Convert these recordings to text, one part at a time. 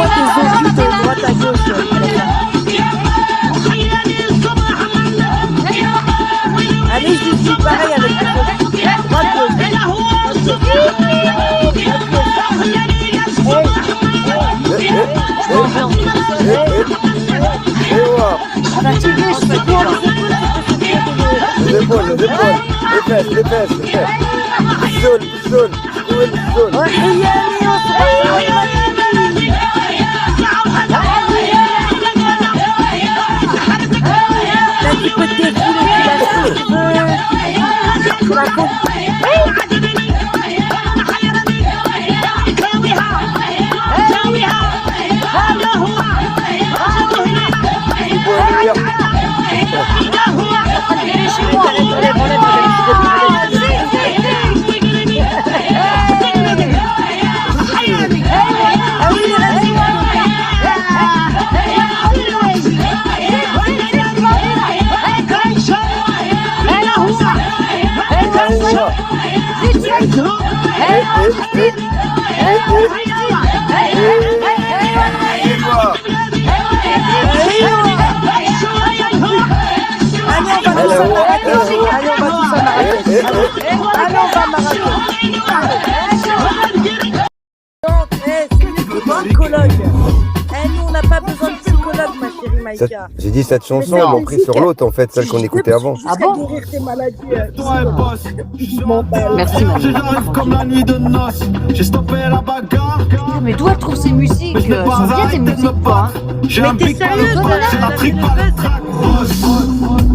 Montre-moi tes os vus de droite à gauche. Allez, je dis pareil avec tes os vus. Droite, gauche. Les épaules. Les fesses. Zone. Tu peux te défouler, tu la Nous, on n'a pas besoin de psychologue, ma chérie Maïka. J'ai dit cette chanson, ils m'ont pris sur l'autre en fait, celle qu'on écoutait avant. Ah bon? Guérir tes maladies. Merci, J'arrive comme la nuit de noces. J'ai stoppé la bagarre. Mais d'où elle trouve ces musiques? Sont bien tes musiques, quoi. J'ai un pic par le bras, j'ai la tripe par le trac.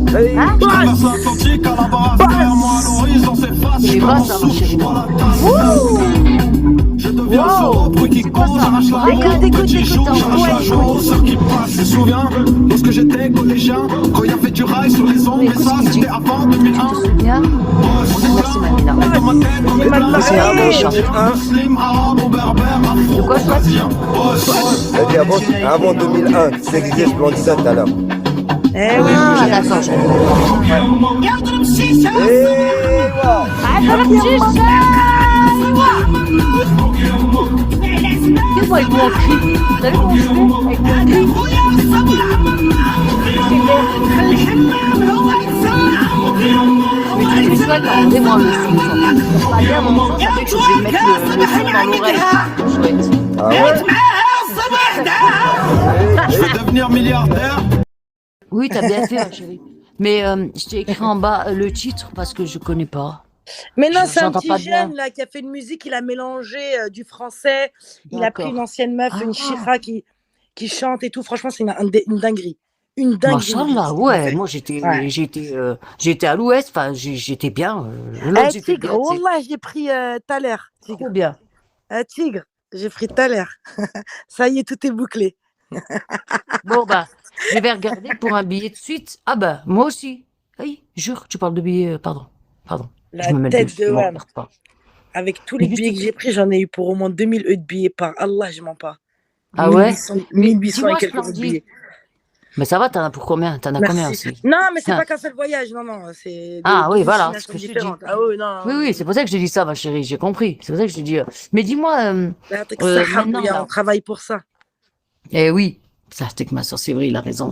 Je traverse l'Atlantique à la barre derrière moi, l'horizon s'efface. Je commence souffle par la tasse. Je deviens ce bruit qui cause, arrache la roue. Petit jour, j'arrache la joue. Ceux qui passent se souviennent lorsque j'étais collégien, quand il y avait du rail sur les ondes, mais ça c'était avant 2001. Merci, Mamina. C'est De quoi ça? Elle dit avant 2001, tu sais que je Splendida tout à l'heure. Eh oui, d'accord. Dis-moi le bon cri. T'as vu mon cri? Avec mon cri. Mais tu fais ça quand vraiment le son. Pas bien, mon son, ça fait que je vais mettre le son dans l'oreille. Chouette. Ah ouais? Je vais devenir milliardaire. Oui, t'as bien fait, ma chérie. Mais je t'ai écrit en bas le titre parce que je connais pas. Mais non, c'est un J'entends petit pas bien. jeune là qui a fait une musique, il a mélangé du français, il a D'accord. pris une ancienne meuf, une chira qui chante et tout. Franchement, c'est une dinguerie. Une dinguerie. Machallah, ouais, moi j'étais à l'ouest, enfin j'étais bien. L'autre, j'étais Tigre, bien, tu sais. wallah, j'ai pris tout à l'heure. Trop bien. Tigre, j'ai pris tout à l'heure. Ça y est, tout est bouclé. Bon, bah, je vais regarder pour un billet de suite. Ah, bah, moi aussi. Oui, jure, tu parles de billets, pardon. La Je me mets tête dessus, de je m'en Wham. regarde pas. Avec tous les Mais billets que j'ai pris, j'en ai eu pour au moins 2000 de billets par Allah, je mens pas. Ah ouais? 1800 dis-moi, et quelques autres Splendide. billets. Mais ça va, t'en as pour combien? T'en as combien Merci. aussi? Non, mais c'est Ah. pas qu'un seul voyage, non, c'est Ah oui, voilà, destinations ce que je te dis. différentes. Ah oui, non. Oui, c'est pour ça que je te dis ça, ma chérie, j'ai compris. C'est pour ça que je te dis. Mais dis-moi, maintenant, On là. travaille pour ça. Eh oui, ça, c'était que ma soeur Séverine, il a raison.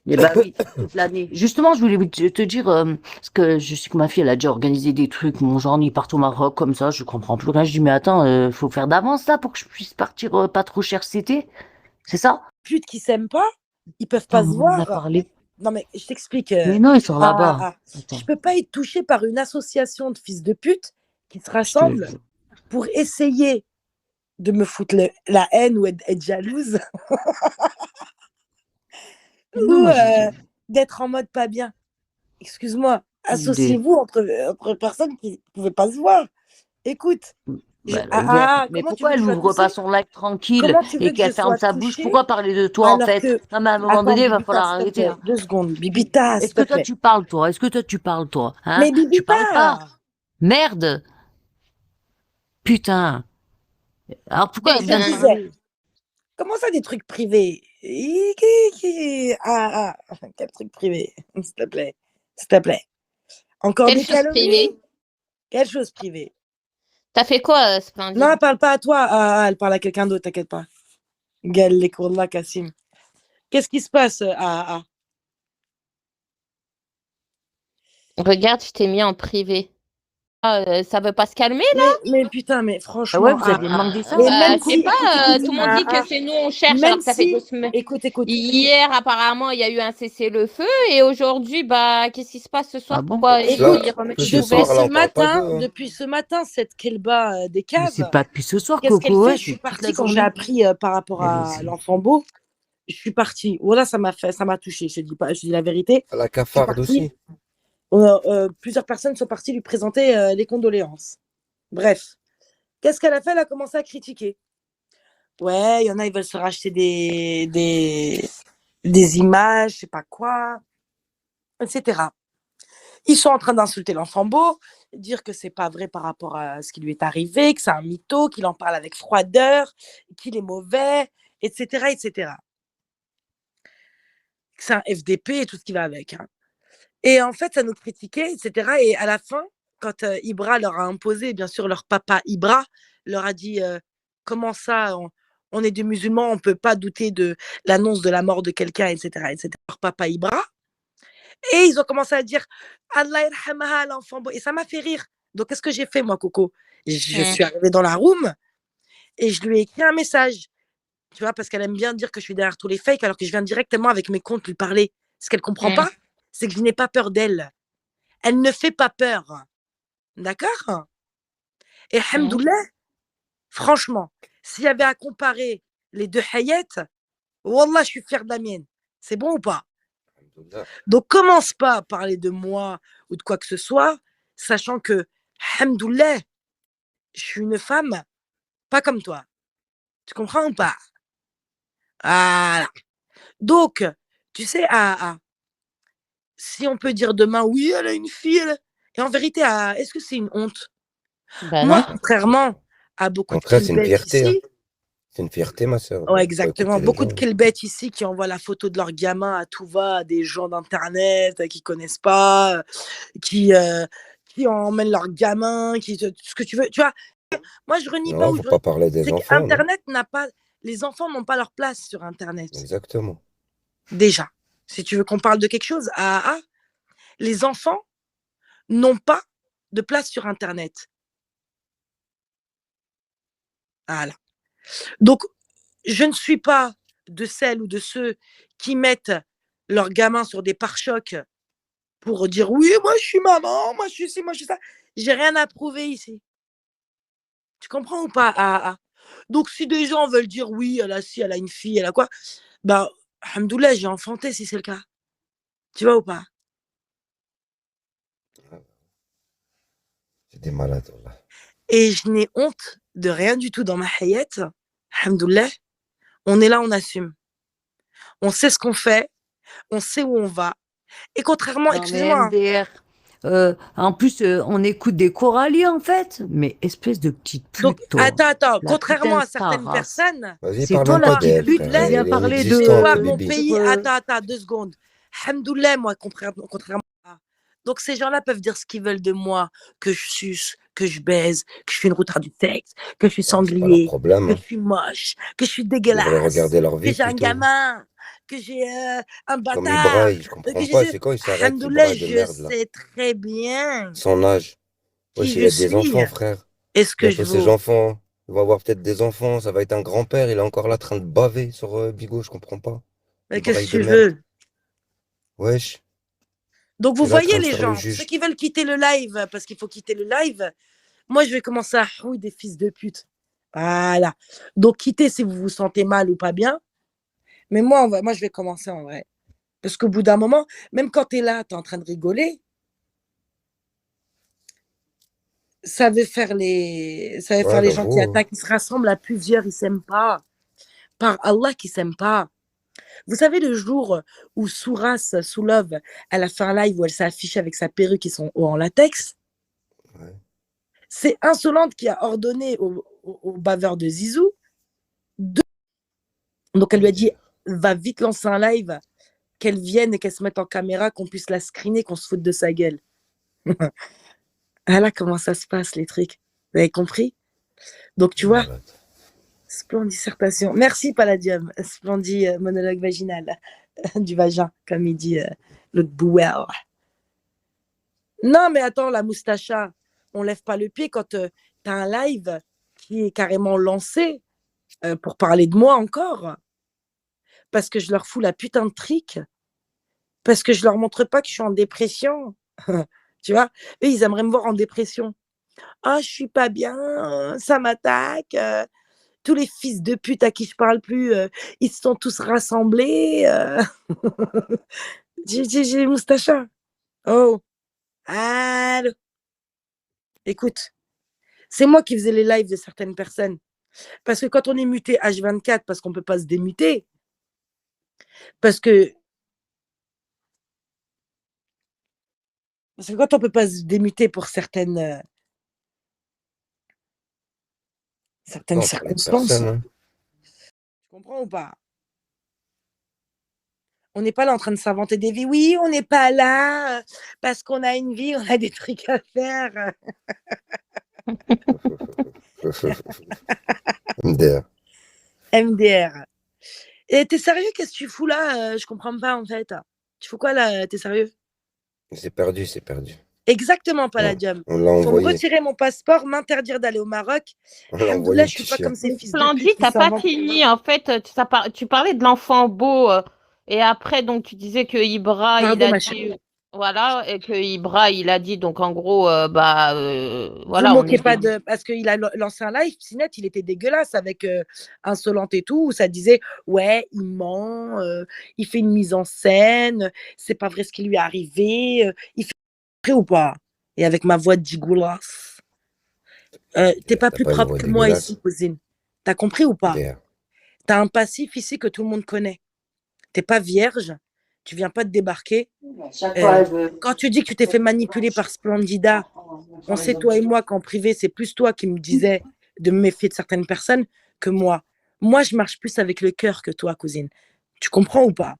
Eh ben oui, toute l'année. Justement, je voulais te dire, parce que je sais que ma fille, elle a déjà organisé des trucs, mon genre, ni partout au Maroc, comme ça, je comprends plus rien. Je dis, mais attends, faut faire d'avance, là, pour que je puisse partir pas trop cher cet été. C'est ça? Putes qui s'aiment pas, ils peuvent pas se On en a voir. parlé. Non, mais je t'explique. Mais non, ils sont là-bas. Attends, Je peux pas être touchée par une association de fils de pute qui se je rassemblent te- pour essayer de me foutre la haine ou être jalouse Non, ou moi, j'ai dit. d'être en mode pas bien. Excuse-moi, Idée. associez-vous entre personnes qui ne pouvaient pas se voir. Écoute, Bah, mais comment tu pourquoi veux que elle je sois ouvre pas touchée? son live tranquille Comment tu veux et que je qu'elle ferme sois sa bouche? touchée Pourquoi parler de toi, en alors fait? que... Non, mais à un moment Attends, donné, il va Bibita, falloir s'il te arrêter, plaît, hein. 2 secondes. Bibita, s'il Est-ce te que toi, plaît. tu parles, toi? Est-ce que toi, tu parles, toi? Hein? Mais Tu parles pas? Bibita! Merde! Putain! Alors pourquoi Mais elle je vient de disais, parler? comment ça des trucs privés? Quel truc privé? S'il te plaît. S'il te plaît. Encore Quelle des chose privée? calories? Quelle chose privée? T'as fait quoi, Splendide? Non, elle parle pas à toi. Elle parle à quelqu'un d'autre, t'inquiète pas. Galek Wallah Kassim. Qu'est-ce qui se passe Regarde, je t'ai mis en privé. Ah, ça veut pas se calmer là? mais putain, mais Ah ouais, franchement, vous aviez demandé ça? mais Bah, même je sais si, pas, tout le monde dit que c'est nous on cherche alors même que ça fait si, 2 semaines. écoute, Hier, apparemment, il y a eu un cessez-le-feu et aujourd'hui, bah, qu'est-ce qui se passe ce soir? Ah bon? Pourquoi écoute, ils remettent Plus les ce soir, poubelles? là, on parle pas d'eux. Hein. depuis ce matin, cette Kelba des Mais c'est caves, pas depuis ce soir, qu'est-ce qu'elle Coco, fait? ouais, Je suis c'est toute la partie quand j'ai journée. appris par rapport Elle à aussi. l'enfant beau. Je suis partie. Voilà, ça m'a touché. Je dis pas, je dis la vérité. À la Je suis cafarde partie. aussi. Plusieurs personnes sont parties lui présenter les condoléances. Bref, qu'est-ce qu'elle a fait? Elle a commencé à critiquer. Ouais, il y en a, ils veulent se racheter des images, je sais pas quoi, etc. Ils sont en train d'insulter l'enfant beau, dire que c'est pas vrai par rapport à ce qui lui est arrivé, que c'est un mytho, qu'il en parle avec froideur, qu'il est mauvais, etc., etc. Que c'est un FDP et tout ce qui va avec. Hein. Et en fait, ça nous critiquait, etc. Et à la fin, quand Ibra leur a imposé, bien sûr, leur papa Ibra leur a dit comment ça, on est des musulmans, on ne peut pas douter de l'annonce de la mort de quelqu'un, etc., etc. Leur papa Ibra. Et ils ont commencé à dire Allah yarhamaha, l'enfant beau. Et ça m'a fait rire. Donc, qu'est-ce que j'ai fait, moi, Coco? Je suis arrivée dans la room et je lui ai écrit un message. Tu vois, parce qu'elle aime bien dire que je suis derrière tous les fakes, alors que je viens directement avec mes comptes lui parler. Ce qu'elle ne comprend pas, c'est que je n'ai pas peur d'elle. Elle ne fait pas peur. D'accord? Et hamdoulah, franchement, s'il y avait à comparer les deux Hayat, wallah, je suis fière de la mienne. C'est bon ou pas? Donc, commence pas à parler de moi ou de quoi que ce soit, sachant que, hamdoulah, je suis une femme pas comme toi. Tu comprends ou pas? Voilà. Donc, tu sais, si on peut dire demain, oui, elle a une fille, et en vérité, est-ce que c'est une honte? Bah Moi, non. contrairement à beaucoup Au de contraire, c'est une kilbets fierté. Hein. ici, C'est une fierté, ma soeur. ouais, exactement, beaucoup de gens. kilbets ici qui envoient la photo de leur gamin à tout va à des gens d'internet qui connaissent pas, qui emmènent leur gamin, ce que tu veux, tu vois. Moi, je renie pas Non, où faut je pas parler des c'est enfants, non. qu'Internet n'a pas, les enfants n'ont pas leur place sur Internet. Exactement. Déjà, si tu veux qu'on parle de quelque chose, les enfants n'ont pas de place sur Internet. Voilà. Donc, je ne suis pas de celles ou de ceux qui mettent leurs gamins sur des pare-chocs pour dire oui, moi je suis maman, moi je suis ci, moi je suis ça. J'ai rien à prouver ici. Tu comprends ou pas? Donc, si des gens veulent dire oui, elle a ci, elle a une fille, elle a quoi, ben, alhamdoulilah, j'ai enfanté si c'est le cas. Tu vois ou pas? C'est des malades, là. Et je n'ai honte de rien du tout dans ma hayat. Alhamdoulilah, on est là, on assume. On sait ce qu'on fait, on sait où on va. Et contrairement, Non, mais excusez-moi, hein, MDR. En plus, on écoute des coralliers, en fait. Mais espèce de petite pute, donc, toi. attends, La contrairement putain à de sa certaines race. personnes, Vas-y, C'est parle toi même la pas petite d'elle, pute qui frère. vient Elle est parler de. l'histoire, inexistante, mon Bibi. pays, attends, 2 secondes. Alhamdoulilah, moi, contrairement à. Donc, ces gens-là peuvent dire ce qu'ils veulent de moi, que je suce, que je baise, que je suis une routard du sexe, que je suis C'est pas leur sanglier, problème. que Hein. je suis moche, que je suis Ils devraient dégueulasse, regarder leur que vie j'ai un plutôt. gamin, que j'ai un Comme bâtard, Ibra, je que comprends j'ai. pas. C'est quand il s'arrête, Alhamdoulilah, Ibra de je merde, là. sais très bien Son âge. qui Wesh, il je a des suis enfants, frère. et ce que je Bientôt ses vaux. enfants. Il va avoir peut-être des enfants. Ça va être un grand-père. Il est encore là, en train de baver sur Bigo. Je comprends pas. Mais Ibraï qu'est-ce que de tu merde. veux? Wesh. Donc, vous Il est là en voyez train de les faire le gens, ceux juge. qui veulent quitter le live parce qu'il faut quitter le live, moi, je vais commencer à houiller des fils de pute. Voilà. Donc, quittez si vous vous sentez mal ou pas bien. Mais moi, moi je vais commencer en vrai. Parce qu'au bout d'un moment, même quand tu es là, tu es en train de rigoler, ça veut faire les Ouais, gens qui j'avoue. attaquent. Ils se rassemblent à plusieurs, ils ne s'aiment pas. Par Allah, qui ne s'aiment pas. Vous savez, le jour où Soulove, elle a fait un live où elle s'affiche avec sa perruque et son haut en latex, Ouais. c'est Insolente qui a ordonné au baveur de Zizou. Donc, elle lui a dit, va vite lancer un live, qu'elle vienne et qu'elle se mette en caméra, qu'on puisse la screener, qu'on se foute de sa gueule. Voilà comment ça se passe, les trucs. Vous avez compris? Donc, tu vois, Malade. Splendide dissertation. Merci, Palladium. Splendide monologue vaginal du vagin, comme il dit l'autre boueur. Non, mais attends, la moustacha, on lève pas le pied quand tu as un live qui est carrément lancé pour parler de moi encore. Parce que je leur fous la putain de trick. Parce que je leur montre pas que je suis en dépression. Tu vois, eux, ils aimeraient me voir en dépression. Ah, je suis pas bien, ça m'attaque. Tous les fils de pute à qui je parle plus, ils se sont tous rassemblés. J'ai moustacha. Oh, allô. Écoute, c'est moi qui faisais les lives de certaines personnes. Parce que quand on est muté H24, parce qu'on peut pas se démuter, parce que quand on peut pas se démuter pour certaines Non, on parlait de circonstances, personne, hein. tu comprends ou pas? On n'est pas là en train de s'inventer des vies. Oui, on n'est pas là parce qu'on a une vie, on a des trucs à faire. MDR. MDR. Et t'es sérieux? Qu'est-ce que tu fous là? Je comprends pas en fait. Tu fous quoi là? T'es sérieux? C'est perdu, c'est perdu. Exactement, On, Palladium. on l'a Faut me envoyé. retirer mon passeport, m'interdire d'aller au Maroc. On l'a envoyé Alhamdoulilah, le je suis pas petit comme chien. ces fils de Splendide, pute qui t'as pas s'inventent. fini. En fait, tu parlais de l'enfant beau. Et après, donc, tu disais que Ibra, il Pardon, a ma chérie. dit. Voilà, et que Ibra, il a dit, donc, en gros, Vous voilà, on moquez est pas des. de. Parce qu'il a lancé un live, Pinette, il était dégueulasse avec Insolente et tout, où ça disait ouais, il ment, il fait une mise en scène, c'est pas vrai ce qui lui est arrivé, il fait vrai ou pas? Et avec ma voix dégueulasse. T'es pas T'as plus pas une propre voix que moi ici, dégueulasse. cousine. T'as compris ou pas? MDR. T'as un passif ici que tout le monde connaît. T'es pas vierge, tu viens pas de débarquer. Chaque fois, Quand tu dis que tu t'es fait manipuler par Splendida, on sait, toi et moi, qu'en privé, c'est plus toi qui me disais de me méfier de certaines personnes que moi. Moi, je marche plus avec le cœur que toi, cousine. Tu comprends ou pas?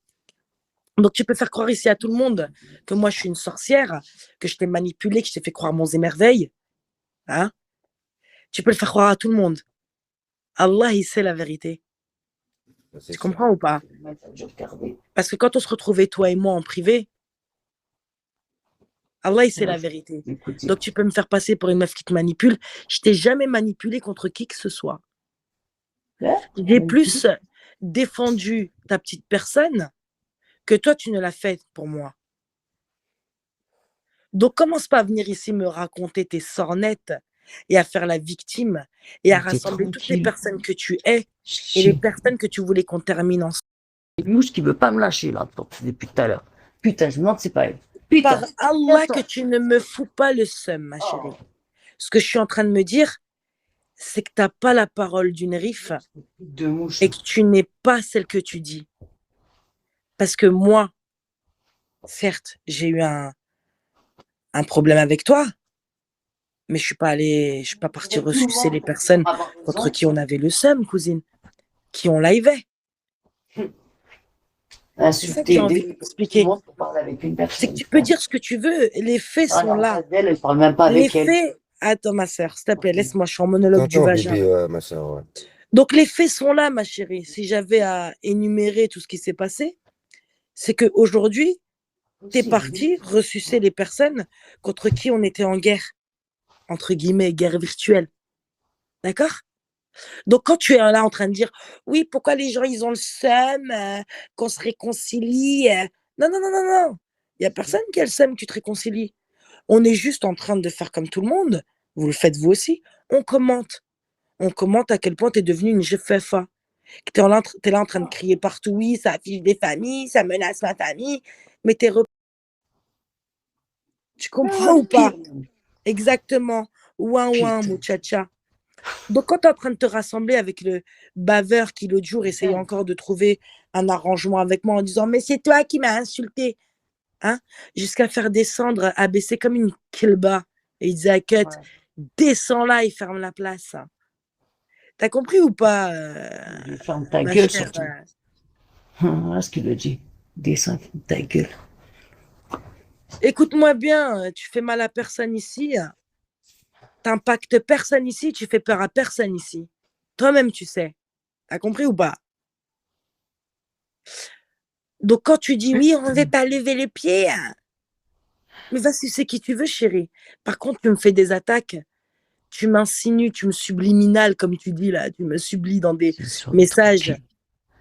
Donc, tu peux faire croire ici à tout le monde que moi, je suis une sorcière, que je t'ai manipulé, que je t'ai fait croire monts et merveilles. Hein? Tu peux le faire croire à tout le monde. Allah, il sait la vérité. Ça, c'est Tu sûr. comprends ou pas? Parce que quand on se retrouvait, toi et moi, en privé, Allah, il sait la vérité. Donc, tu peux me faire passer pour une meuf qui te manipule. Je t'ai jamais manipulé contre qui que ce soit. J'ai plus défendu ta petite personne que toi, tu ne l'as fait pour moi. Donc, commence pas à venir ici me raconter tes sornettes et à faire la victime et à rassembler toutes les personnes que tu es et les personnes que tu voulais qu'on termine ensemble. Une mouche qui veut pas me lâcher là, depuis tout à l'heure. Putain, je me demande c'est pas elle. Putain. Par Allah que tu ne me fous pas le seum, ma chérie. Ce que je suis en train de me dire, c'est que tu n'as pas la parole d'une rif et que tu n'es pas celle que tu dis. Parce que moi, certes, j'ai eu un problème avec toi, mais je suis pas partie ressucer les personnes contre qui on avait le seum, cousine, qui on liveait. C'est ça que j'ai envie de t'expliquer. C'est que tu peux dire ce que tu veux, les faits sont là. Elle parle même pas Les avec elle. faits. Attends, ma sœur, s'il te plaît, laisse-moi, je suis en monologue du T'entends, vagin. bébé, ma soeur, ouais. Donc, les faits sont là, ma chérie. Si j'avais à énumérer tout ce qui s'est passé, c'est qu'aujourd'hui, tu es parti ressucer les personnes contre qui on était en guerre, entre guillemets, guerre virtuelle. D'accord? Donc, quand tu es là en train de dire, oui, pourquoi les gens, ils ont le seum, qu'on se réconcilie. Non, non, non, non, non. Il n'y a personne qui a le seum que tu te réconcilies. On est juste en train de faire comme tout le monde. Vous le faites vous aussi. On commente. On commente à quel point tu es devenue une GFFA. Tu es là en train de crier partout, oui, ça affiche des familles, ça menace ma famille. Mais tu comprends ou pas? Exactement. Ouin, ouin, muchacha. Donc, quand tu es en train de te rassembler avec le baveur qui, l'autre jour, essayait encore de trouver un arrangement avec moi en disant « Mais c'est toi qui m'as insulté !» Hein? Jusqu'à faire descendre, abaisser comme une kilba. Et il disait à Cut « Descends là et ferme la place. » T'as compris ou pas Ferme ta ma gueule chère, surtout. Voilà ce qu'il a dit. Descends, ferme ta gueule. Écoute-moi bien, tu fais mal à personne ici. T'impactes personne ici, tu fais peur à personne ici. Toi-même, tu sais. T'as compris ou pas? Donc, quand tu dis oui, on ne va pas lever les pieds, hein. Mais va sucer qui tu veux, chérie. Par contre, tu me fais des attaques, tu m'insinues, tu me subliminales, comme tu dis là, tu me sublies dans des C'est sur le messages. truc.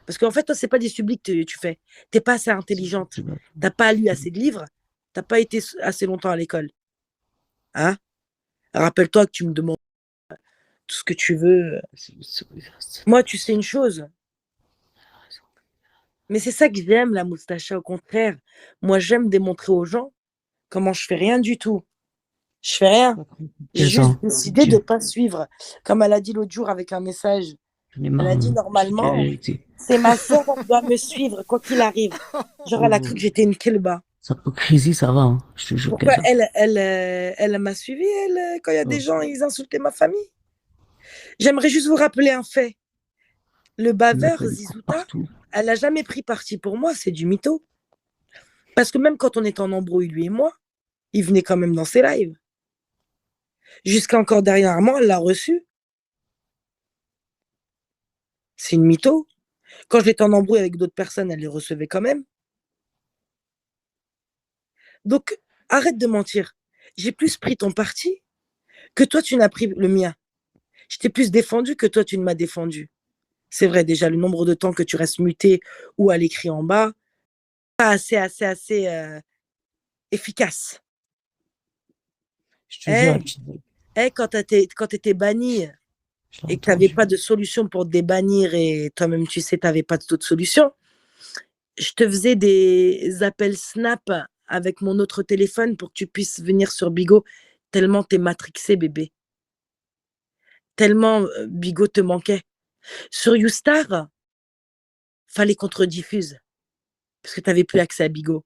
Parce qu'en fait, toi, c'est pas des sublis que tu fais. T'es pas assez intelligente. T'as pas lu assez de livres. T'as pas été assez longtemps à l'école. Hein? Rappelle-toi que tu me demandes tout ce que tu veux. Moi, tu sais une chose. Mais c'est ça que j'aime, la moustacha. Au contraire, moi, j'aime démontrer aux gens comment je fais rien du tout. Je fais rien. J'ai juste décidé de ne pas suivre. Comme elle a dit l'autre jour avec un message. Elle a dit normalement, c'est ma sœur qui doit me suivre, quoi qu'il arrive. Genre, elle a cru que j'étais une kelba. Sa hypocrisie, ça va, hein. Je te jure. Pourquoi elle m'a suivi, elle, quand il y a des gens, ils insultaient ma famille? J'aimerais juste vous rappeler un fait. Le baveur, Zizouta, elle n'a jamais pris parti pour moi, c'est du mytho. Parce que même quand on était en embrouille, lui et moi, il venait quand même dans ses lives. Jusqu'à encore dernièrement, elle l'a reçu. C'est une mytho. Quand j'étais en embrouille avec d'autres personnes, elle les recevait quand même. Donc, arrête de mentir. J'ai plus pris ton parti que toi, tu n'as pris le mien. Je t'ai plus défendu que toi, tu ne m'as défendu. C'est vrai, déjà, le nombre de temps que tu restes muté ou à l'écrit en bas, pas assez efficace. Je te jure, quand tu étais banni et que tu n'avais pas de solution pour te débannir et toi-même, tu sais, tu n'avais pas d'autre solution, je te faisais des appels Snap avec mon autre téléphone pour que tu puisses venir sur Bigo, tellement t'es matrixé, bébé. Tellement Bigo te manquait. Sur YouStar, fallait qu'on te rediffuse parce que tu n'avais plus accès à Bigo.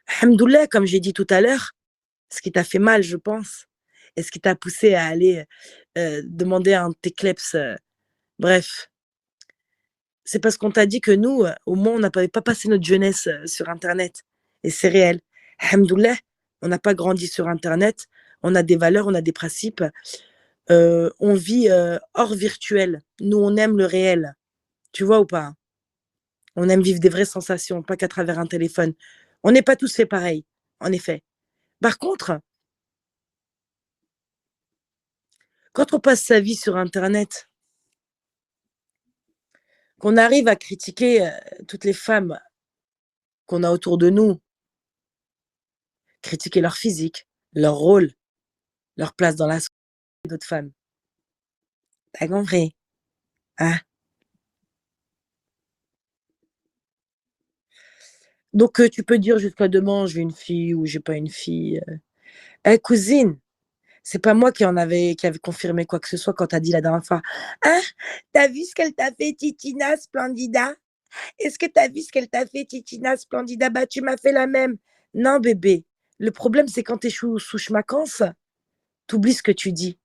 Alhamdoulilah, comme j'ai dit tout à l'heure, ce qui t'a fait mal, je pense, et ce qui t'a poussé à aller demander un de tes kleps, bref, c'est parce qu'on t'a dit que nous, au moins, on n'avait pas passé notre jeunesse sur Internet. Et c'est réel. Alhamdoulilah, on n'a pas grandi sur Internet, on a des valeurs, on a des principes, on vit hors virtuel. Nous, on aime le réel. Tu vois ou pas? On aime vivre des vraies sensations, pas qu'à travers un téléphone. On n'est pas tous fait pareil, en effet. Par contre, quand on passe sa vie sur Internet, qu'on arrive à critiquer toutes les femmes qu'on a autour de nous, critiquer leur physique, leur rôle, leur place dans la société d'autres femmes. T'as compris? Hein? Donc, tu peux dire jusqu'à demain, j'ai une fille ou j'ai pas une fille. Cousine, c'est pas moi qui avait confirmé quoi que ce soit quand t'as dit la dernière fois. Hein? T'as vu ce qu'elle t'a fait, Titina Splendida? Est-ce que t'as vu ce qu'elle t'a fait, Titina Splendida? Bah, tu m'as fait la même. Non, bébé. Le problème, c'est quand t'es sous schmacance, t'oublies ce que tu dis.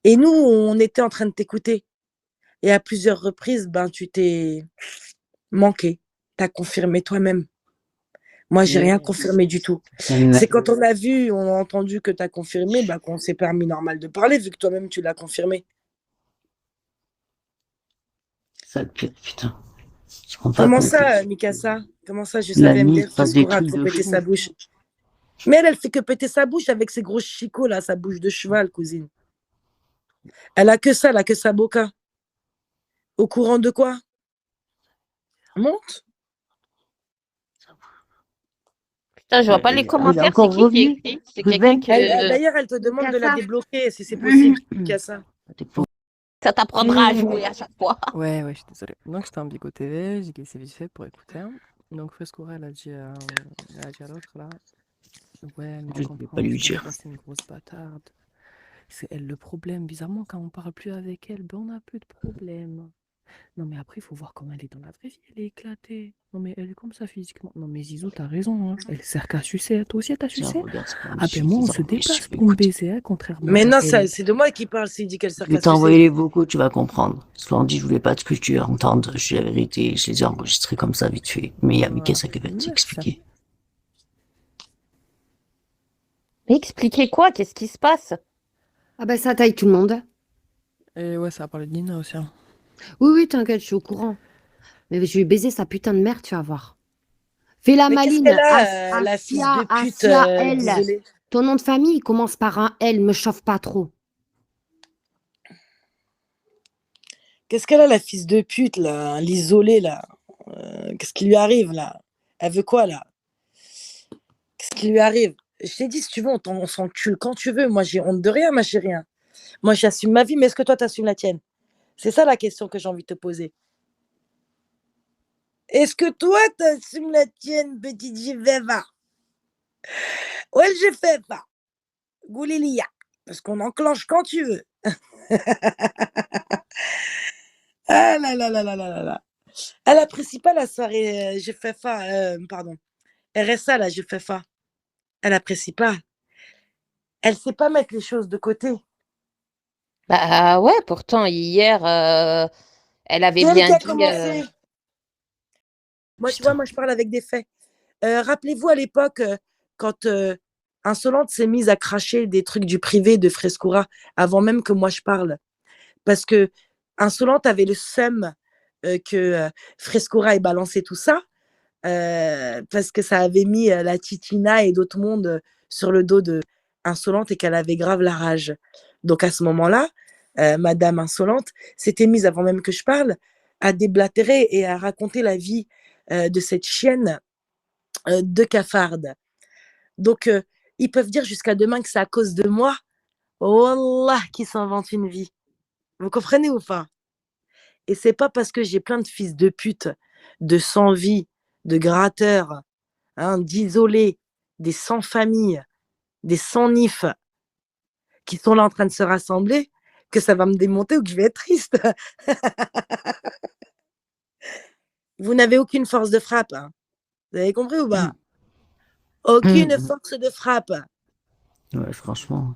Et nous, on était en train de t'écouter. Et à plusieurs reprises, ben, tu t'es manqué. T'as confirmé toi-même. Moi, j'ai rien confirmé du tout. C'est quand on a vu, on a entendu que tu as confirmé, bah, qu'on s'est permis normal de parler, vu que toi-même, tu l'as confirmé. Sale pire, putain. Comment ça, Mikasa? Comment ça, je savais me dire qu'il pourra trop péter sa bouche? Mais elle fait que péter sa bouche avec ses gros chicots, là, sa bouche de cheval, cousine. Elle a que ça, elle a que sa boca. Au courant de quoi? Monte. Putain, je vois pas les commentaires, c'est qui écrit? C'est quelqu'un qui... D'ailleurs, elle te demande de la débloquer, si c'est possible, Mikasa. Ça t'apprendra à jouer à chaque fois. Ouais, je suis désolée. Donc, c'était un Bigo TV, j'ai glissé vite fait pour écouter. Donc, Frescoura, elle a dit à l'autre, là, ouais, mais tu comprends, c'est une grosse bâtarde. C'est elle le problème. Bizarrement, quand on parle plus avec elle, ben on n'a plus de problème. Non, mais après, il faut voir comment elle est dans la vraie vie. Elle est éclatée. Non, mais elle est comme ça physiquement. Non, mais Zizou, t'as raison. Hein. Elle sert qu'à sucer. Toi aussi, t'as sucé. Ah, ben moi, on se déplace pour me baiser, hein, contrairement. Mais non, c'est de moi qui parle s'il dit qu'elle sert qu'à sucer. Je vais t'envoyer les vocaux, tu vas comprendre. Splendid, je voulais pas que tu entendes. Je suis la vérité. Je les ai enregistrés comme ça, vite fait. Mais il y a Mikasa qui va t'expliquer. Mais expliquez quoi? Qu'est-ce qui se passe? Ah bah ça taille tout le monde. Et ouais, ça a parlé de Nina aussi. Hein. Oui, oui, t'inquiète, je suis au courant. Mais je vais baiser sa putain de mère, tu vas voir. Fais la Mais qu'est-ce maline. qu'elle a, la fille de pute, Asia, L. désolée. Ton nom de famille, il commence par un L, me chauffe pas trop. Qu'est-ce qu'elle a, la fille de pute, là, l'isolée, là? Qu'est-ce qui lui arrive, là? Elle veut quoi, là? Qu'est-ce qui lui arrive? Je t'ai dit, si tu veux, on s'encule quand tu veux. Moi, j'ai honte de rien, ma chérie. Hein. Moi, j'assume ma vie, mais est-ce que toi, t'assumes la tienne? C'est ça la question que j'ai envie de te poser. Est-ce que toi, t'assumes la tienne, petite Jiveva? Ouais, je fais pas. Goulilia. Parce qu'on enclenche quand tu veux. Ah là là là là là là là. Elle apprécie pas la soirée j'ai fait fa, pardon. RSA, là, j'ai fait fa. Elle apprécie pas. Elle sait pas mettre les choses de côté. Bah ouais, pourtant hier, elle avait C'est elle qui bien a dit. commencé. Moi, tu vois, moi, je parle avec des faits. Rappelez-vous à l'époque, quand Insolente s'est mise à cracher des trucs du privé de Frescura, avant même que moi je parle. Parce que Insolente avait le seum que Frescura ait balancé tout ça, parce que ça avait mis la Titina et d'autres mondes sur le dos de Insolente et qu'elle avait grave la rage. Donc à ce moment-là, Madame Insolente s'était mise, avant même que je parle, à déblatérer et à raconter la vie de cette chienne de cafarde. Donc, ils peuvent dire jusqu'à demain que c'est à cause de moi. Wallah, qui s'invente une vie. Vous comprenez ou pas? Et c'est pas parce que j'ai plein de fils de pute, de sans-vie, de gratteurs, hein, d'isolés, des sans-famille, des sans-nif, qui sont là en train de se rassembler, que ça va me démonter ou que je vais être triste. Vous n'avez aucune force de frappe. Hein. Vous avez compris ou pas? Aucune force de frappe. Ouais, franchement.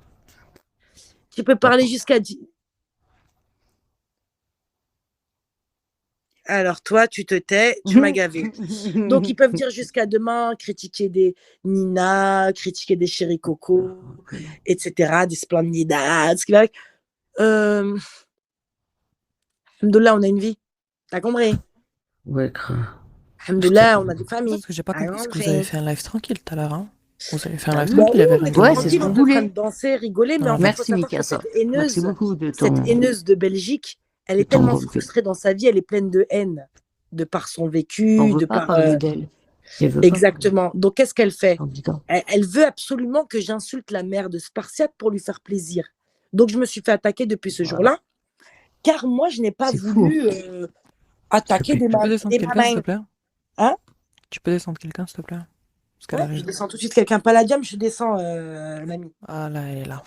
Tu peux parler jusqu'à... Alors toi, tu te tais, tu m'as gavé. Donc ils peuvent dire jusqu'à demain, critiquer des Nina, critiquer des Chéri Coco, etc., des Splendidas. Alhamdoulilah, on a une vie. T'as compris? Ouais, grave. Alhamdoulilah, on a des familles. Parce que j'ai pas T'as compris, parce que vous compris? avez fait un live tranquille tout à l'heure. Hein. Vous avez fait un Bah live oui, tranquille, il y avait on rien était de Ouais, mal. c'est ce tranquille, qu'on on était en train voulait. de danser, rigoler, mais Non, en fait, il faut Merci, savoir que Mikasa. cette Merci beaucoup de ton, haineuse de Belgique, elle est de ton tellement relevé. frustrée dans sa vie, elle est pleine de haine, de par son On vécu, veut de pas par... parler d'elle. Elle veut pas parler. Exactement. Donc, qu'est-ce qu'elle fait? Candidat. Elle veut absolument que j'insulte la mère de Spartiate pour lui faire plaisir. Donc, je me suis fait attaquer depuis ce Voilà. jour-là, car moi, je n'ai pas C'est fou. voulu attaquer des Tu peux descendre quelqu'un, s'il te mamans. plaît? Hein? Tu peux descendre quelqu'un, s'il te plaît? Parce qu'elle Ouais, je arrive. descends tout de suite quelqu'un palladium, je descends, l'ami. Ah là, elle est là.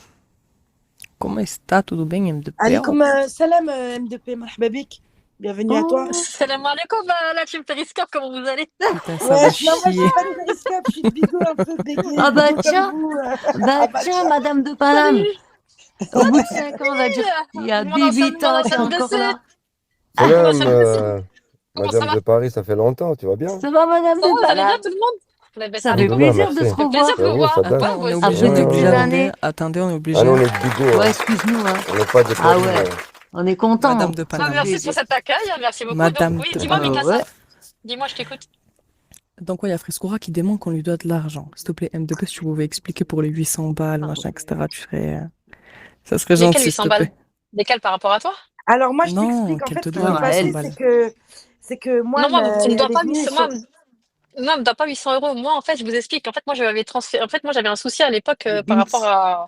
Comment está? Tudo bem, MDP? Alaikum salam, MDP, marhaba bik. Bienvenue à toi. Salam alaikum, la team Periscope, comment vous allez? Putain, ça Ouais, va non, moi, je chier. suis pas de périscope, je suis de bigot un peu bégayé, Ah bah bigot tiens, comme vous. bah bah tiens, tiens. Madame de Paname. Salut! Au bout de 5 ans, on va dire, il y a Mon ancienne, 18 ans, t'es encore là. mon Salam, ancienne DC. Comment ça Madame va? de Paris, ça fait longtemps, tu vas bien? Ça va, Madame Ça va, de vous allez bien Paname? tout le monde? La bête Ça avec fait vous. Alhamdoulilah, plaisir de merci. se Ça fait plaisir revoir. de vous J'avoue, ça voir. date. Attends, on est Ouais, obligé, Après on est toutes obligé, ces attendez. années. Attendez, on est obligé. Ah non, on est de Bigo, Ouais, hein. excuse-nous, hein. On n'est pas de Ah Paris. ouais, on est content. Madame de Ah, Paname. merci pour cet accueil, merci beaucoup. Madame Donc, oui, de dis-moi, Paname. Mikasa. Ouais. Dis-moi, je t'écoute. Donc, ouais, il y a Frescura qui demande qu'on lui doit de l'argent. S'il te plaît, M2P, si tu pouvais expliquer pour les 800 balles, machin, etc., tu serais... Ça serait Lesquels gentil, s'il 800 te balles? plaît. Lesquels par rapport à toi? Alors, moi, je Non, t'explique. En qu'elle fait, te ce qui doit s'est Non, 800 passé, balles. c'est que moi, Non, moi, tu ne me dois elle est pas venue 800, sur... non, elle me doit pas 800 €. Moi, en fait, je vous explique. En fait, moi, j'avais transféré. En fait, moi, j'avais un souci à l'époque par rapport à.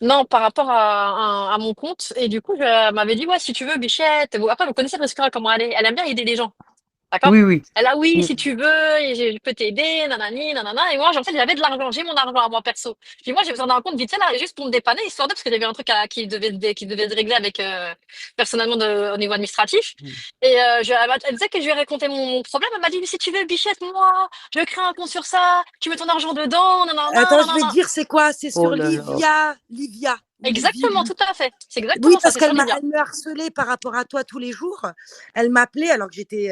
Non, par rapport à mon compte. Et du coup, elle m'avait dit, ouais, si tu veux, Bichette. Après, vous connaissez Frescura, comment elle est. Elle aime bien aider les gens. D'accord? Oui, oui. Elle a, oui, Mm. si tu veux, et je peux t'aider, nanani, nanana. Et moi, en fait, j'avais de l'argent. J'ai mon argent à moi, perso. Puis moi, j'ai besoin d'un compte vite fait, là, juste pour me dépanner, histoire de, parce que j'avais un truc qui devait être réglé avec, personnellement, au niveau administratif. Et elle disait que je lui ai raconté mon problème. Elle m'a dit, mais si tu veux, Bichette, moi, je crée un compte sur ça, tu mets ton argent dedans, nanana, Attends, je vais te nanana. dire, c'est quoi? C'est Oh sur là là. Livia. Exactement, tout à fait. C'est Oui, exactement ça, parce c'est sur qu'elle Lydia. me harcelait par rapport à toi tous les jours. Elle m'appelait alors que j'étais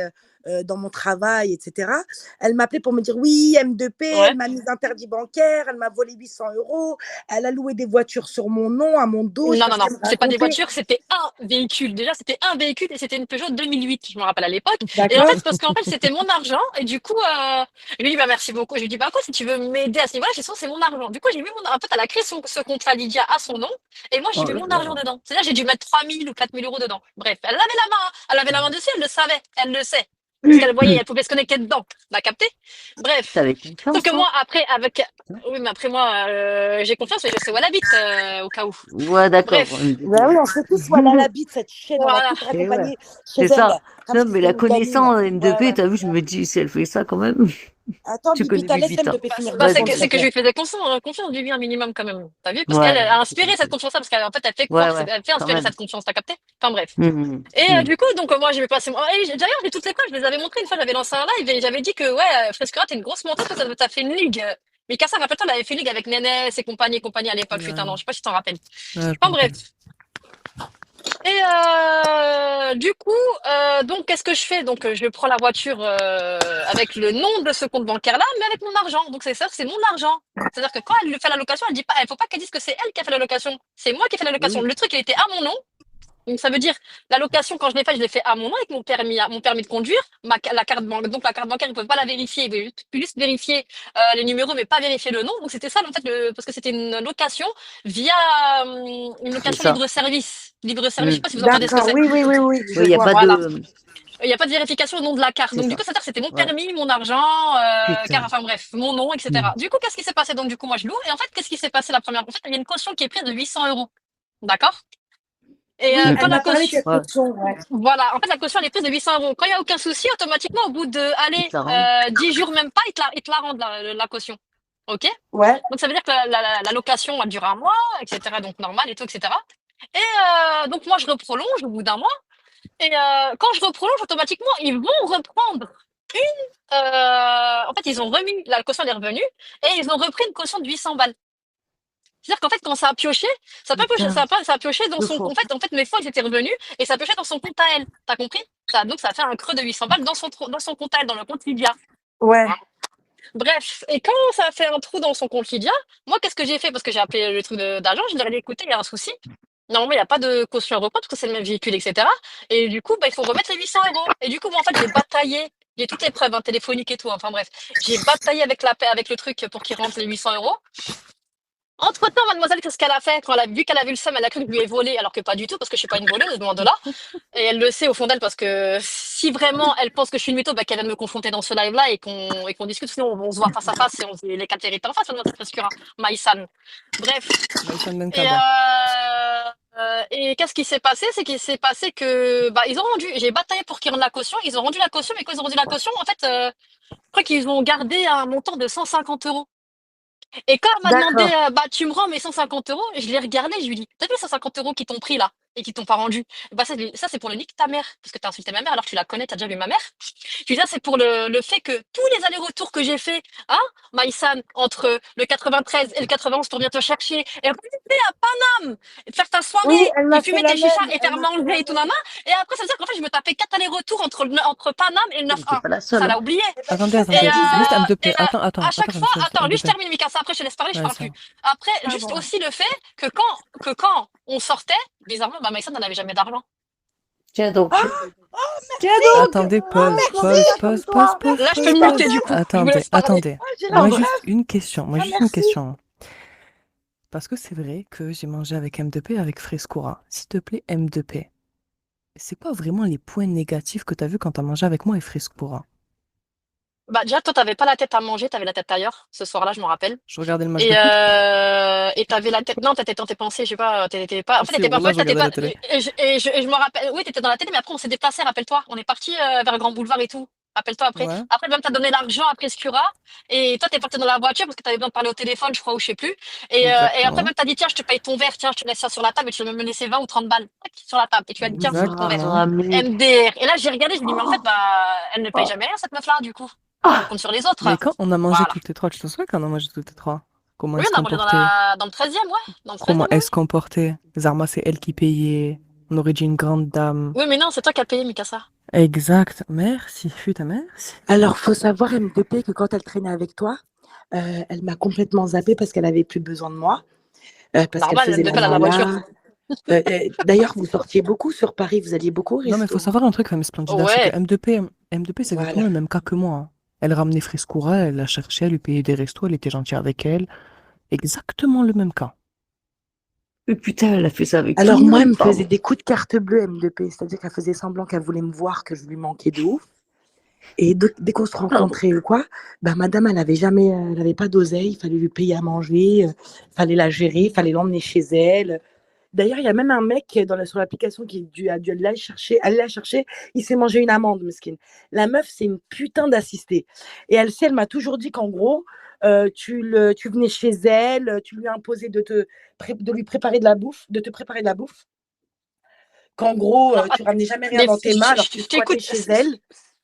dans mon travail, etc. Elle m'appelait pour me dire oui, M2P, Ouais. elle m'a mis interdit bancaire, elle m'a volé 800 €, elle a loué des voitures sur mon nom, à mon dos. Je sais Non, pas non, ce non, qu'elle me c'est pas des racontait. voitures, c'était un véhicule. Déjà, c'était un véhicule et c'était une Peugeot 2008, je me rappelle à l'époque. Et en D'accord. fait, c'est parce qu'en fait, c'était mon argent. Et du coup, je lui dis, bah, merci beaucoup. Je lui dis, bah, quoi, si tu veux m'aider à ce niveau-là, j'ai dit, c'est mon argent. Du coup, j'ai mis en fait, elle a créé ce compte Lydia à son nom. Et moi, j'ai Oh mis là mon là. argent dedans. C'est-à-dire, j'ai dû mettre 3 000 ou 4 000 € dedans. Bref, elle avait la main, hein. Elle avait la main dessus, elle le savait. Elle le sait. Parce qu'elle voyait, elle pouvait se connecter dedans. T'as capté? Bref. T'avais Sauf confiance, que toi? moi, après, oui, mais après, moi, j'ai confiance, mais je sais où elle habite, au cas où. Ouais, d'accord. Bref. Bah oui, on sait tous où elle habite, cette chienne. On va Voilà. tous Et ouais, raccompagner c'est chez elle, ça. comme Non, si mais c'était la une gamine. connaissant Ouais, M2P, ouais. t'as vu, je me dis, si elle fait ça quand même, Attends, tu connais Bibita, mes laisse vites. M2P finir Bah, de c'est répondre, que, s'il te c'est que je plaît. lui faisais confiance du bien un minimum quand même. T'as vu? Parce qu'elle Ouais. a inspiré cette confiance-là, parce qu'en fait, elle fait Ouais, croire, ouais, elle fait quand inspirer même. cette confiance, t'as capté? Enfin bref. Et Mhm. du coup, donc moi, j'ai passé moi. Et d'ailleurs, j'ai toutes les preuves, je les avais montrées une fois, j'avais lancé un live et j'avais dit que, ouais, Frescura, t'es une grosse menteuse, toi, t'as fait une ligue. Mikasa, rappelle-toi, elle avait fait une ligue avec Nénès et compagnie à l'époque, putain, non, je sais pas si t'en rappelles. Ouais, je me Enfin bref. rappelle. Et du coup, donc qu'est-ce que je fais? Donc je prends la voiture avec le nom de ce compte bancaire-là, mais avec mon argent. Donc c'est ça, c'est mon argent. C'est-à-dire que quand elle fait la location, elle dit pas, il faut pas qu'elle dise que c'est elle qui a fait la location. C'est moi qui ai fait la location. Oui, Le truc, il était à mon nom. Donc ça veut dire la location quand je l'ai fait à mon nom avec mon permis de conduire, la carte banque. Donc la carte bancaire, ils ne peuvent pas la vérifier, ils veulent juste vérifier les numéros, mais pas vérifier le nom. Donc c'était ça en fait, parce que c'était une location via une c'est location ça. libre-service. Libre-service, je sais Mhm. pas si vous entendez ce que D'accord, c'est. oui, oui, oui, oui, je Oui, il n'y a vois. pas Voilà. de. Il n'y a pas de vérification au nom de la carte. C'est Donc du ça. coup, c'est-à-dire que c'était mon Ouais. permis, mon argent, Putain. enfin bref, mon nom, etc. Mhm. Du coup, qu'est-ce qui s'est passé? Donc du coup, moi je loue. Et en fait, qu'est-ce qui s'est passé la première fois? En fait, il y a une caution qui est prise de 800 euros. D'accord? Et Oui, quand elle la m'a parlé de caution, cette Ouais, caution, ouais. voilà, en fait, la caution, elle est prise de 800 euros. Quand il n'y a aucun souci, automatiquement, au bout de, il allez, te la rend. 10 jours même pas, ils te la rendent, la caution. OK? Ouais. Donc, ça veut dire que la location, elle dure un mois, etc. Donc, normal et tout, etc. Et donc, moi, je reprolonge au bout d'un mois. Et quand je reprolonge, automatiquement, ils vont reprendre en fait, ils ont remis, la caution elle est revenue, et ils ont repris une caution de 800 balles. C'est-à-dire qu'en fait, quand ça a pioché, Putain, ça a pioché dans deux son, fois. en fait, mes fonds, ils étaient revenus, et ça a pioché dans son compte à elle. T'as compris? Donc, ça a fait un creux de 800 balles dans son compte à elle, dans le compte Lydia. Ouais. Bref. Et quand ça a fait un trou dans son compte Lydia, moi, qu'est-ce que j'ai fait? Parce que j'ai appelé le truc d'agent, je leur ai dit, écoutez, il y a un souci. Normalement, il n'y a pas de caution à reprendre parce que c'est le même véhicule, etc. Et du coup, bah, il faut remettre les 800 euros. Et du coup, moi, en fait, j'ai bataillé. J'ai toutes les preuves, hein, téléphoniques et tout. Enfin bref, j'ai bataillé avec le truc pour qu'il rentre les 800 euros. Entre-temps, mademoiselle, qu'est-ce qu'elle a fait? Quand elle a vu qu'elle a vu le seum, elle a cru que je lui ai volé, alors que pas du tout, parce que je suis pas une voleuse, loin de là. Et elle le sait au fond d'elle, parce que si vraiment elle pense que je suis une mytho, bah, qu'elle vienne me confronter dans ce live-là et qu'on discute. Sinon, on se voit face à face et on se dit les quatre vérités en face, mademoiselle Frescura, Maïsan. Bref. Maïsan Et, Benkaba. et qu'est-ce qui s'est passé? C'est qu'il s'est passé que, bah, ils ont rendu, j'ai bataillé pour qu'ils rendent la caution, ils ont rendu la caution, mais quand ils ont rendu la caution, en fait, je crois qu'ils ont gardé un montant de 150 euros. Et quand elle m'a demandé, D'accord. bah, tu me rends mes 150 euros, je l'ai regardé, je lui dis, t'as vu les 150 euros qui t'ont pris là et qui t'ont pas rendu? Bah, ça c'est pour le nique ta mère, parce que t'as insulté ma mère alors que tu la connais, t'as déjà vu ma mère. Je lui dis, ça c'est pour le fait que tous les allers-retours que j'ai fait, hein, Maïsan, entre le 93 et le 91 pour venir te chercher, et après, t'es à Paname, et de faire ta Oui, soirée, elle et m'a fait fumer la tes chichas même. et Elle faire m'a fait la manger et tout, même. nana. Et après, ça veut dire qu'en fait, je me tapais 4 allers-retours entre Paname et le T'es 9-1. pas la Ça seule, l'a hein. oublié. Attendez, Et, attendez. Juste M2P. et à chaque fois, attends, lui, je M2P. termine, Mikasa, après, je te laisse parler, je Ouais, parle ça plus. va. Après, Ah juste bon. aussi le fait que quand on sortait, bizarrement, bah, Maïssa n'avait jamais d'argent. Tiens donc. Ah, Tiens merci. donc. Attendez, Oh, pause, merci. pause. Là, je peux Merci, me ta muter du meuf. coup. Je vous Attendez, laisse parler. attendez. Oh, j'ai la Moi, preuve. juste une question. Ah, merci. Parce que c'est vrai que j'ai mangé avec M2P avec Frescura. S'il te plaît, M2P. C'est quoi vraiment les points négatifs que t'as vu quand t'as mangé avec moi et Frescura? Bah, déjà, toi, t'avais pas la tête à manger, t'avais la tête ailleurs. Ce soir-là, je me rappelle. Je regardais le match Et, de foot. et t'avais la tête. Non, t'étais dans tes pensées, je sais pas, t'étais pas. En fait, Si, t'étais pas. En Wallah, fait, je t'étais regardais pas. la télé. Et je me rappelle. Oui, t'étais dans la télé, mais après, on s'est déplacé, rappelle-toi. On est parti vers Grand Boulevard et tout. Rappelle-toi après. Ouais. Après, même, t'as donné l'argent à Prescura. Et toi, t'es parti dans la voiture parce que t'avais besoin de parler au téléphone, je crois, ou je sais plus. Et après, Exactement. même, t'as dit, tiens, je te paye ton verre, tiens, je te laisse ça sur la table et tu vas me laisser 20 ou 30 balles sur la table. Et tu as dit, tiens, c'est ton verre. Exactement. mais... MDR. Et là, j'ai regardé, je me dis, mais en fait, bah, elle ne paye Oh. jamais rien, cette meuf-là, du coup. Ah. Elle compte sur les autres. Mais quand on a mangé Voilà. toutes les trois, tu te souviens quand on a mangé toutes les trois? Comment Oui, elle se on a mangé comportait. dans le 13e, ouais. Dans le 13e, Comment ouais. elle se comportait. Zarma, c'est elle qui payait. On aurait dit une grande dame. Oui, mais non, c'est toi qui as payé, Mikasa. Exact. Merci. Putain, merci. Alors, faut savoir, M2P, que quand elle traînait avec toi, elle m'a complètement zappée parce qu'elle avait plus besoin de moi, parce qu'elle Normal, faisait M2P, la elle a la voiture. mala. D'ailleurs, vous sortiez beaucoup sur Paris, vous alliez beaucoup au Non, mais il faut resto. savoir un truc, Femme Splendida, c'est que Ouais. M2P, c'est exactement Voilà. le même cas que moi. Hein. Elle ramenait Frescura, elle la cherchait, elle lui payait des restos, elle était gentille avec elle. Exactement le même cas. Mais putain, elle a fait ça avec tout Alors, le moi, elle monde, me pardon. faisait des coups de carte bleue, M2P, c'est-à-dire qu'elle faisait semblant qu'elle voulait me voir, que je lui manquais de ouf. Et dès qu'on se Pardon. rencontrait ou quoi, bah, madame, elle avait pas d'oseille, il fallait lui payer à manger, fallait la gérer, fallait l'emmener chez elle. D'ailleurs, il y a même un mec sur l'application qui a dû aller la chercher. Il s'est mangé une amende, mesquine. La meuf, c'est une putain d'assistée. Et elle m'a toujours dit qu'en gros, tu venais chez elle, tu lui imposais de lui préparer de la bouffe, de te préparer de la bouffe. Qu'en gros, Alors, tu ramenais jamais rien mais dans tes mains, alors tu je squattais t'écoute. chez elle,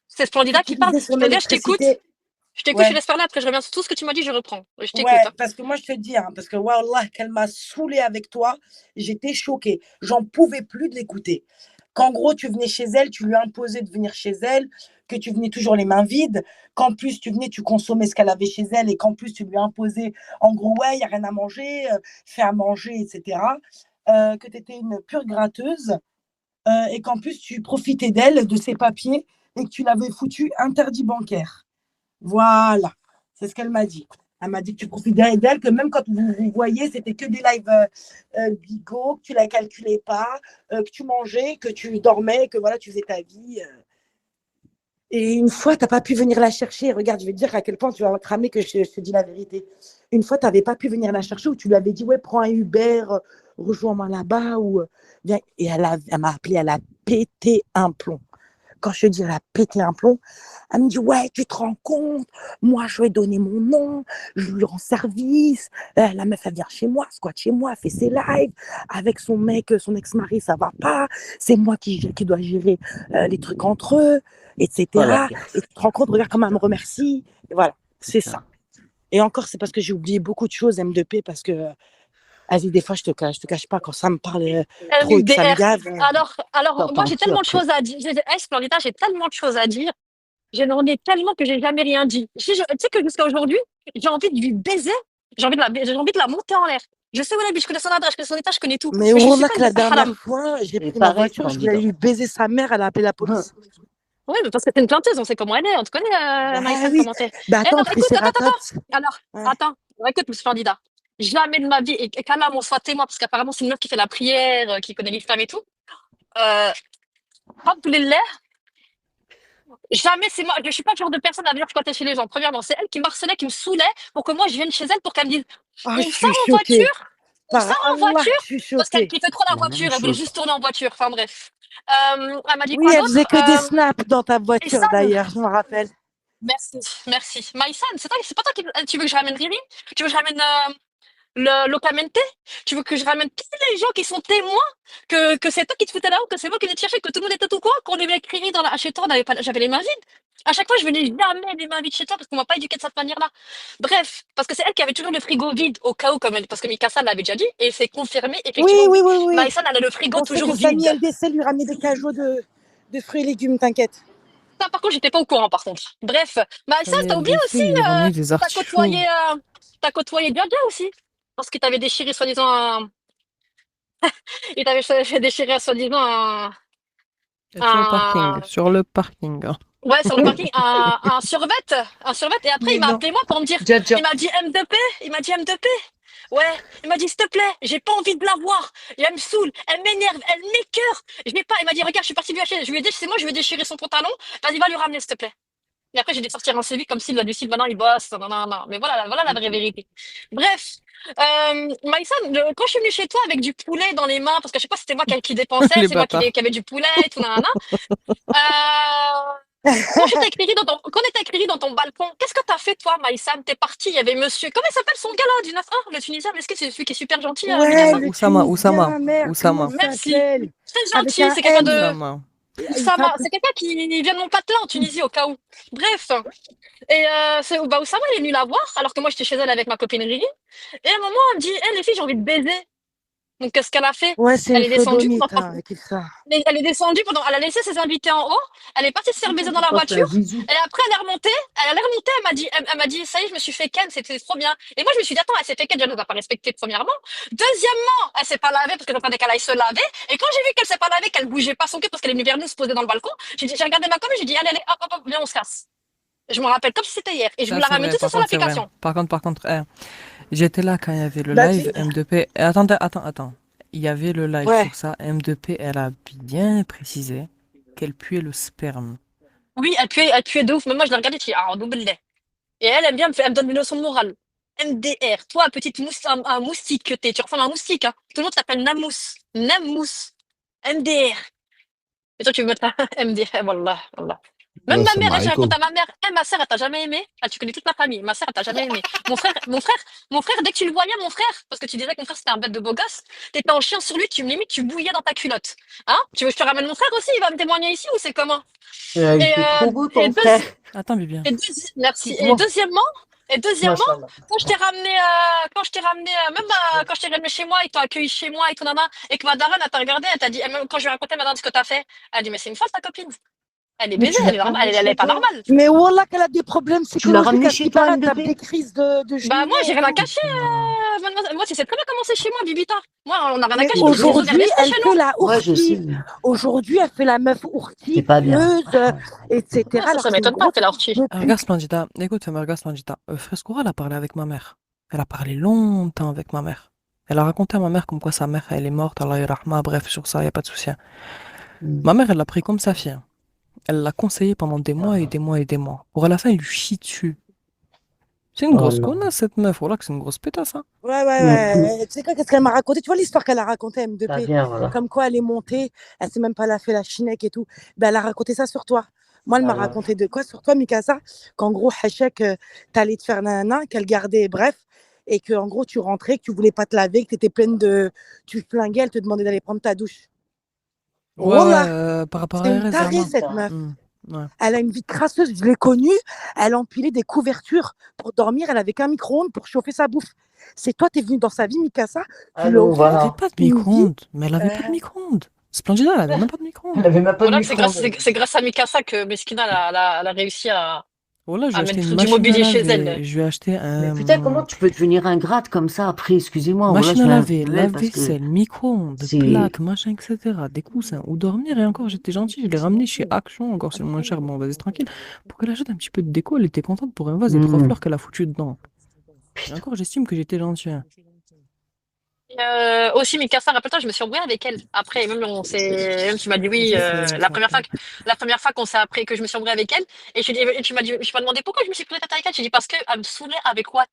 C'est tu Splendida qui parle. utilisais son Splendida, je t'écoute. électricité. Je t'écoute, je te Ouais. laisse parler. Après, je reviens sur tout ce que tu m'as dit, je reprends. Je t'écoute. Ouais, Hein. parce que moi, je te dis, hein, parce que wallah, qu'elle m'a saoulée avec toi, j'étais choquée. J'en pouvais plus de l'écouter. Qu'en gros, tu venais chez elle, tu lui imposais de venir chez elle, que tu venais toujours les mains vides, qu'en plus, tu venais, tu consommais ce qu'elle avait chez elle, et qu'en plus, tu lui imposais, en gros, ouais, il n'y a rien à manger, fais à manger, etc. Que tu étais une pure gratteuse, et qu'en plus, tu profitais d'elle, de ses papiers, et que tu l'avais foutu interdit bancaire. Voilà, c'est ce qu'elle m'a dit. Elle m'a dit que tu profites d'elle, que même quand vous vous voyez, c'était que des lives bigots, que tu ne la calculais pas, que tu mangeais, que tu dormais, que voilà, tu faisais ta vie. Et une fois, tu n'as pas pu venir la chercher. Regarde, je vais te dire à quel point tu vas cramer que je te dis la vérité. Une fois, tu n'avais pas pu venir la chercher ou tu lui avais dit, ouais, prends un Uber, rejoins-moi là-bas. Viens. Et elle m'a appelé, elle a pété un plomb. Quand je te dis, elle a pété un plomb, elle me dit, ouais, tu te rends compte, moi, je lui ai donné mon nom, je lui rends service, la meuf, elle vient chez moi, squatte chez moi, elle fait ses lives, avec son mec, son ex-mari, ça va pas, c'est moi qui dois gérer les trucs entre eux, etc. Voilà. Et tu te rends compte, regarde comment elle me remercie, et voilà, c'est ça. Et encore, c'est parce que j'ai oublié beaucoup de choses, M2P, parce que vas-y, des fois, je te cache pas, quand ça me parle trop et que ça me gave. Alors moi, j'ai tellement de choses à dire. Splendida, j'ai tellement de choses à dire. J'en ai tellement que j'ai jamais rien dit. Tu sais que jusqu'à aujourd'hui, j'ai envie de lui baiser. J'ai envie de la monter en l'air. Je sais où elle habite, je connais son adresse, je connais son état, je connais tout. Mais je suis on a pas que une la dernière haram. fois, j'ai Et pris ma pareil, voiture, je Splendida. voulais lui baiser sa mère, elle a appelé la police. Oui, mais parce que t'es une planteuse, on sait comment elle est. On te connaît, Maïsan, oui. comment t'es. Bah attends, Alors, écoute, Triceratops. Alors, Ouais. attends, écoute, Splendida. Jamais de ma vie, et qu'Allah m'en soit témoin, parce qu'apparemment, c'est une meuf qui fait la prière, qui connaît l'islam et tout. Alhamdoulilah, jamais c'est moi. Je suis pas le genre de personne à venir squatter chez les gens. Premièrement, c'est elle qui m'harcelait, qui me saoulait pour que moi je vienne chez elle pour qu'elle me dise Ah, on je sort suis en choquée. voiture, on Par sort en Allah, voiture, je suis parce qu'elle choquée. kiffait trop la La même voiture, elle voulait chose. juste tourner en voiture. Enfin bref. Elle m'a dit Oui, quoi elle d'autre faisait que des snaps dans ta voiture Sam, d'ailleurs, je me rappelle. merci. Maïsan, c'est pas toi qui tu veux que je ramène Riri? Tu veux que je ramène Locamente? Tu veux que je ramène tous les gens qui sont témoins que c'est toi qui te foutais là-haut, que c'est moi qui venais te chercher, que tout le monde était au courant, qu'on devait écrire chez toi, j'avais les mains vides. À chaque fois, je venais jamais les mains vides chez toi parce qu'on m'a pas éduqué de cette manière-là. Bref, parce que c'est elle qui avait toujours le frigo vide au cas où, parce que Mikasa l'avait déjà dit, et c'est confirmé, effectivement. Oui. Maïsan, elle a le frigo On sait toujours que Samy vide. LDC lui ramenait des cajots de fruits et légumes, t'inquiète. Ça, par contre, j'étais pas au courant, par contre. Bref, Maïsan, t'as oublié LDC, aussi, il lui ramenait des t'as artichauts. côtoyé Jaja aussi. Parce qu'il t'avait déchiré soi-disant un. Il t'avait fait déchirer soi-disant un. Sur le parking. Hein. Ouais, sur le parking, un survêt. Un survêt. Et après, Mais il m'a non. appelé moi pour me dire. Jaja. Il m'a dit M2P. Ouais, il m'a dit s'il te plaît, j'ai pas envie de la voir. Et elle me saoule, elle m'énerve, elle m'écœure. Je vais pas. Il m'a dit regarde, je suis partie lui acheter. Je lui ai dit c'est moi, je vais déchirer son pantalon. Vas-y, va lui ramener s'il te plaît. Et après, j'ai dû sortir un CV comme s'il a du style, maintenant il bosse. Non. Mais voilà la vraie vérité. Bref, Maïsan, quand je suis venue chez toi avec du poulet dans les mains, parce que je sais pas si c'était moi qui dépensais, Les c'est moi bâtards. qui avait du poulet et tout, nanana. Quand on était accueilli dans ton balcon, qu'est-ce que t'as fait, toi, Maïsan? T'es parti, il y avait monsieur. Comment il s'appelle son gars là, du 9-1, le Tunisien? Est-ce que c'est celui qui est super gentil, Ouais, Mikasa? le Oussama. Tunisien, merde, Oussama. comment il Merci. s'appelle? Très Avec gentil, un c'est quelqu'un M. de. Oussama. Oussama, c'est quelqu'un qui vient de mon patelin en Tunisie, au cas où. Bref. Et Oussama, il est venu la voir, alors que moi, j'étais chez elle avec ma copine Riri. Et à un moment, elle me dit, les filles, j'ai envie de baiser. Donc, qu'est-ce qu'elle a fait? Ouais, c'est Elle une est descendue sodomite, pendant... hein, avec ça. Elle est descendue pendant... Elle a laissé ses invités en haut. Elle est partie se faire baiser dans la voiture. Et après, elle est remontée. Elle m'a dit, ça y est, je me suis fait ken, c'était trop bien. Et moi, je me suis dit, attends, elle s'est fait ken, elle ne nous a pas respecté, premièrement. Deuxièmement, elle s'est pas lavée parce que j'entendais qu'elle aille se laver. Et quand j'ai vu qu'elle s'est pas lavée, qu'elle bougeait pas son cul parce qu'elle est venue vers nous se poser dans le balcon, j'ai regardé ma copine, j'ai dit, allez, hop, hop, hop, viens, on se casse. Je me rappelle comme si c'était hier. Et je Ça, vous la c'est ramène vrai. tout ça Par sur contre, c'est vrai. l'application. Par contre, j'étais là quand il y avait le Bah, live M2P. Attends. Il y avait le live Ouais. sur ça. M2P, elle a bien précisé qu'elle puait le sperme. Oui, elle puait de ouf. Mais moi, je l'ai regardée, je dis, ah, double lait. Et elle bien, elle me donne des leçons de morale. MDR, toi, petite un moustique que t'es, tu ressembles à un moustique, hein. Tout le monde t'appelle Namous. Namous. MDR. Et toi, tu veux mettre un MDR, wallah. Même ma mère, j'ai raconté à ma mère, ma sœur, elle t'a jamais aimé. Ah, tu connais toute ma famille. Ma sœur, elle t'a jamais aimé. Mon frère, dès que tu le voyais, mon frère, parce que tu disais que mon frère, c'était un bête de beau gosse, t'étais en chien sur lui, limite, tu bouillais dans ta culotte. Hein? Tu veux que je te ramène mon frère aussi? Il va me témoigner ici ou c'est comment? Il était trop beau ton frère. Attends, Bibien. Merci. Excuse-moi. Et deuxièmement, Machallah. quand je t'ai ramené, quand je t'ai ramené chez moi, ils t'ont accueilli chez moi et tout, nana, et que ma daronne, elle t'a regardé, elle t'a dit, même quand je lui ai raconté, madame, ce que t'as fait, elle a dit, mais c'est une folle, ta copine. Elle est Mais baisée, tu elle est l'as normale, elle est pas normale. Mais wallah qu'elle a des problèmes Tu l'as ramené psychologiques, à ce chez qui toi, paraît, elle tape M2P? des crises de genoux. Bah, moi, j'ai rien à et tout. cacher, mademoiselle. Moi, tu sais très bien comment c'est chez moi, Bibita. Moi, on n'a rien à Mais cacher, parce que les autres, aujourd'hui, restent elle chez fait nous. la Ouais, je sais. ourtie. Aujourd'hui, elle fait la meuf C'est ourtie, pas bien. pieuse, etc. Ah, ça Alors que c'est une m'étonne pas, grosse c'est la ortie. de pute. Regarde Splendida. Écoute, regarde Splendida. Frescura, elle a parlé avec ma mère. Elle a parlé longtemps avec ma mère. Elle a raconté à ma mère comme quoi sa mère, elle est morte, Allah yarahma, bref, sur ça, il n'y a pas de souci. Ma mère, elle l'a pris comme sa fille. Elle l'a conseillé pendant des mois et des mois et des mois. Pour à la fin, il lui chie dessus. C'est une Oh grosse non. connasse, cette meuf. Voilà que c'est une grosse pétasse, hein. Ouais. Tu sais quoi, qu'est-ce qu'elle m'a raconté? Tu vois l'histoire qu'elle a racontée, Ça M2P? vient, voilà. Comme quoi elle est montée, elle s'est même pas la fait la chinec et tout. Ben, elle a raconté ça sur toi. Moi, elle m'a Alors. raconté de quoi sur toi, Mikasa? Qu'en gros, Hachek, t'allais te faire nanana, qu'elle gardait, bref, et que en gros, tu rentrais, que tu voulais pas te laver, que t'étais pleine de. Tu flinguais, elle te demandait d'aller prendre ta douche. Ouais, Wallah, par rapport à c'est une RS, tarée, vraiment. cette meuf. Ouais. Elle a une vie crasseuse, je l'ai connue. Elle empilait des couvertures pour dormir. Elle avait qu'un micro-ondes pour chauffer sa bouffe. C'est toi, t'es venu dans sa vie, Mikasa. Tu l'as Allô, offert. Elle avait voilà. pas de Tu me dis, micro-ondes. Mais elle avait pas de micro-ondes. Splendida, elle avait même pas de Elle micro-ondes. avait même pas de Voilà, micro-ondes. c'est grâce à Mikasa que Meskina, elle a réussi à Voilà, je lui ai acheté mettre une du machine à mobilier chez laver. elle. Je lui ai acheté Mais putain, comment tu peux devenir ingrate comme ça après? Excusez-moi, voilà, machine je à vais laver, intervenir parce que lave-vaisselle, micro-ondes, c'est. plaques, machin, etc. Des coussins. Ou dormir. Et encore, j'étais gentil. Je l'ai ramené chez Action. Encore, c'est le moins cher. Bon, vas-y, tranquille. Pour qu'elle achète un petit peu de déco, elle était contente pour un vase et 3 fleurs qu'elle a foutu dedans. Et Putain. encore, j'estime que j'étais gentil, hein. Aussi, Mikasa, rappelle-toi, je me suis embrouillée avec elle. Après, même tu m'as dit oui, la première fois qu'on s'est appris, que je me suis embrouillée avec elle, et tu m'as demandé pourquoi je me suis pris la tête avec elle. J'ai dit parce qu'elle me saoulait avec Watt.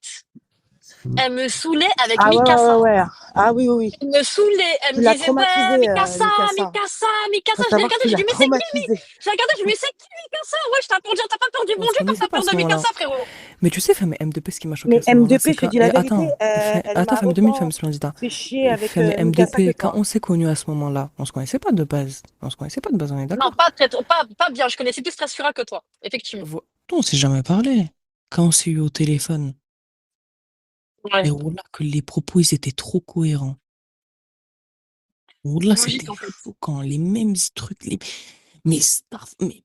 Elle me saoulait avec Ah Mikasa. ouais. Ah oui. Elle me saoulait, elle Tu me l'as disait ouais, traumatisée, Mikasa. Faut Je l'ai savoir que regardé, tu j'ai l'as dit mais c'est qui lui? traumatisée. J'ai regardé, je lui ai dit c'est qui Mikasa? Ouais, t'as pas peur du bon On se Dieu comme connaissait t'as pas à peur ce de moment-là. Mikasa, frérot. Mais tu sais, femme M2P, ce qui m'a choqué Mais à ce moment-là, M2P, c'est je te quand. dis la vérité, Attends, elle attends, m'a femme 2000, autant femme Splendida. fait chier avec Femme Mikasa M2P, que quand toi. on s'est connus à ce moment-là, on se connaissait pas de base. On se connaissait pas de base, on est Non, d'accord? pas bien. Je connaissais plus Strasfura que toi, effectivement. On s'est jamais parlé. Quand on s'est eu au téléphone. Ouais. Et voilà que les propos, ils étaient trop cohérents. Là, Logique, c'était en fait. choquant. Les mêmes trucs. Mais staff. Mais...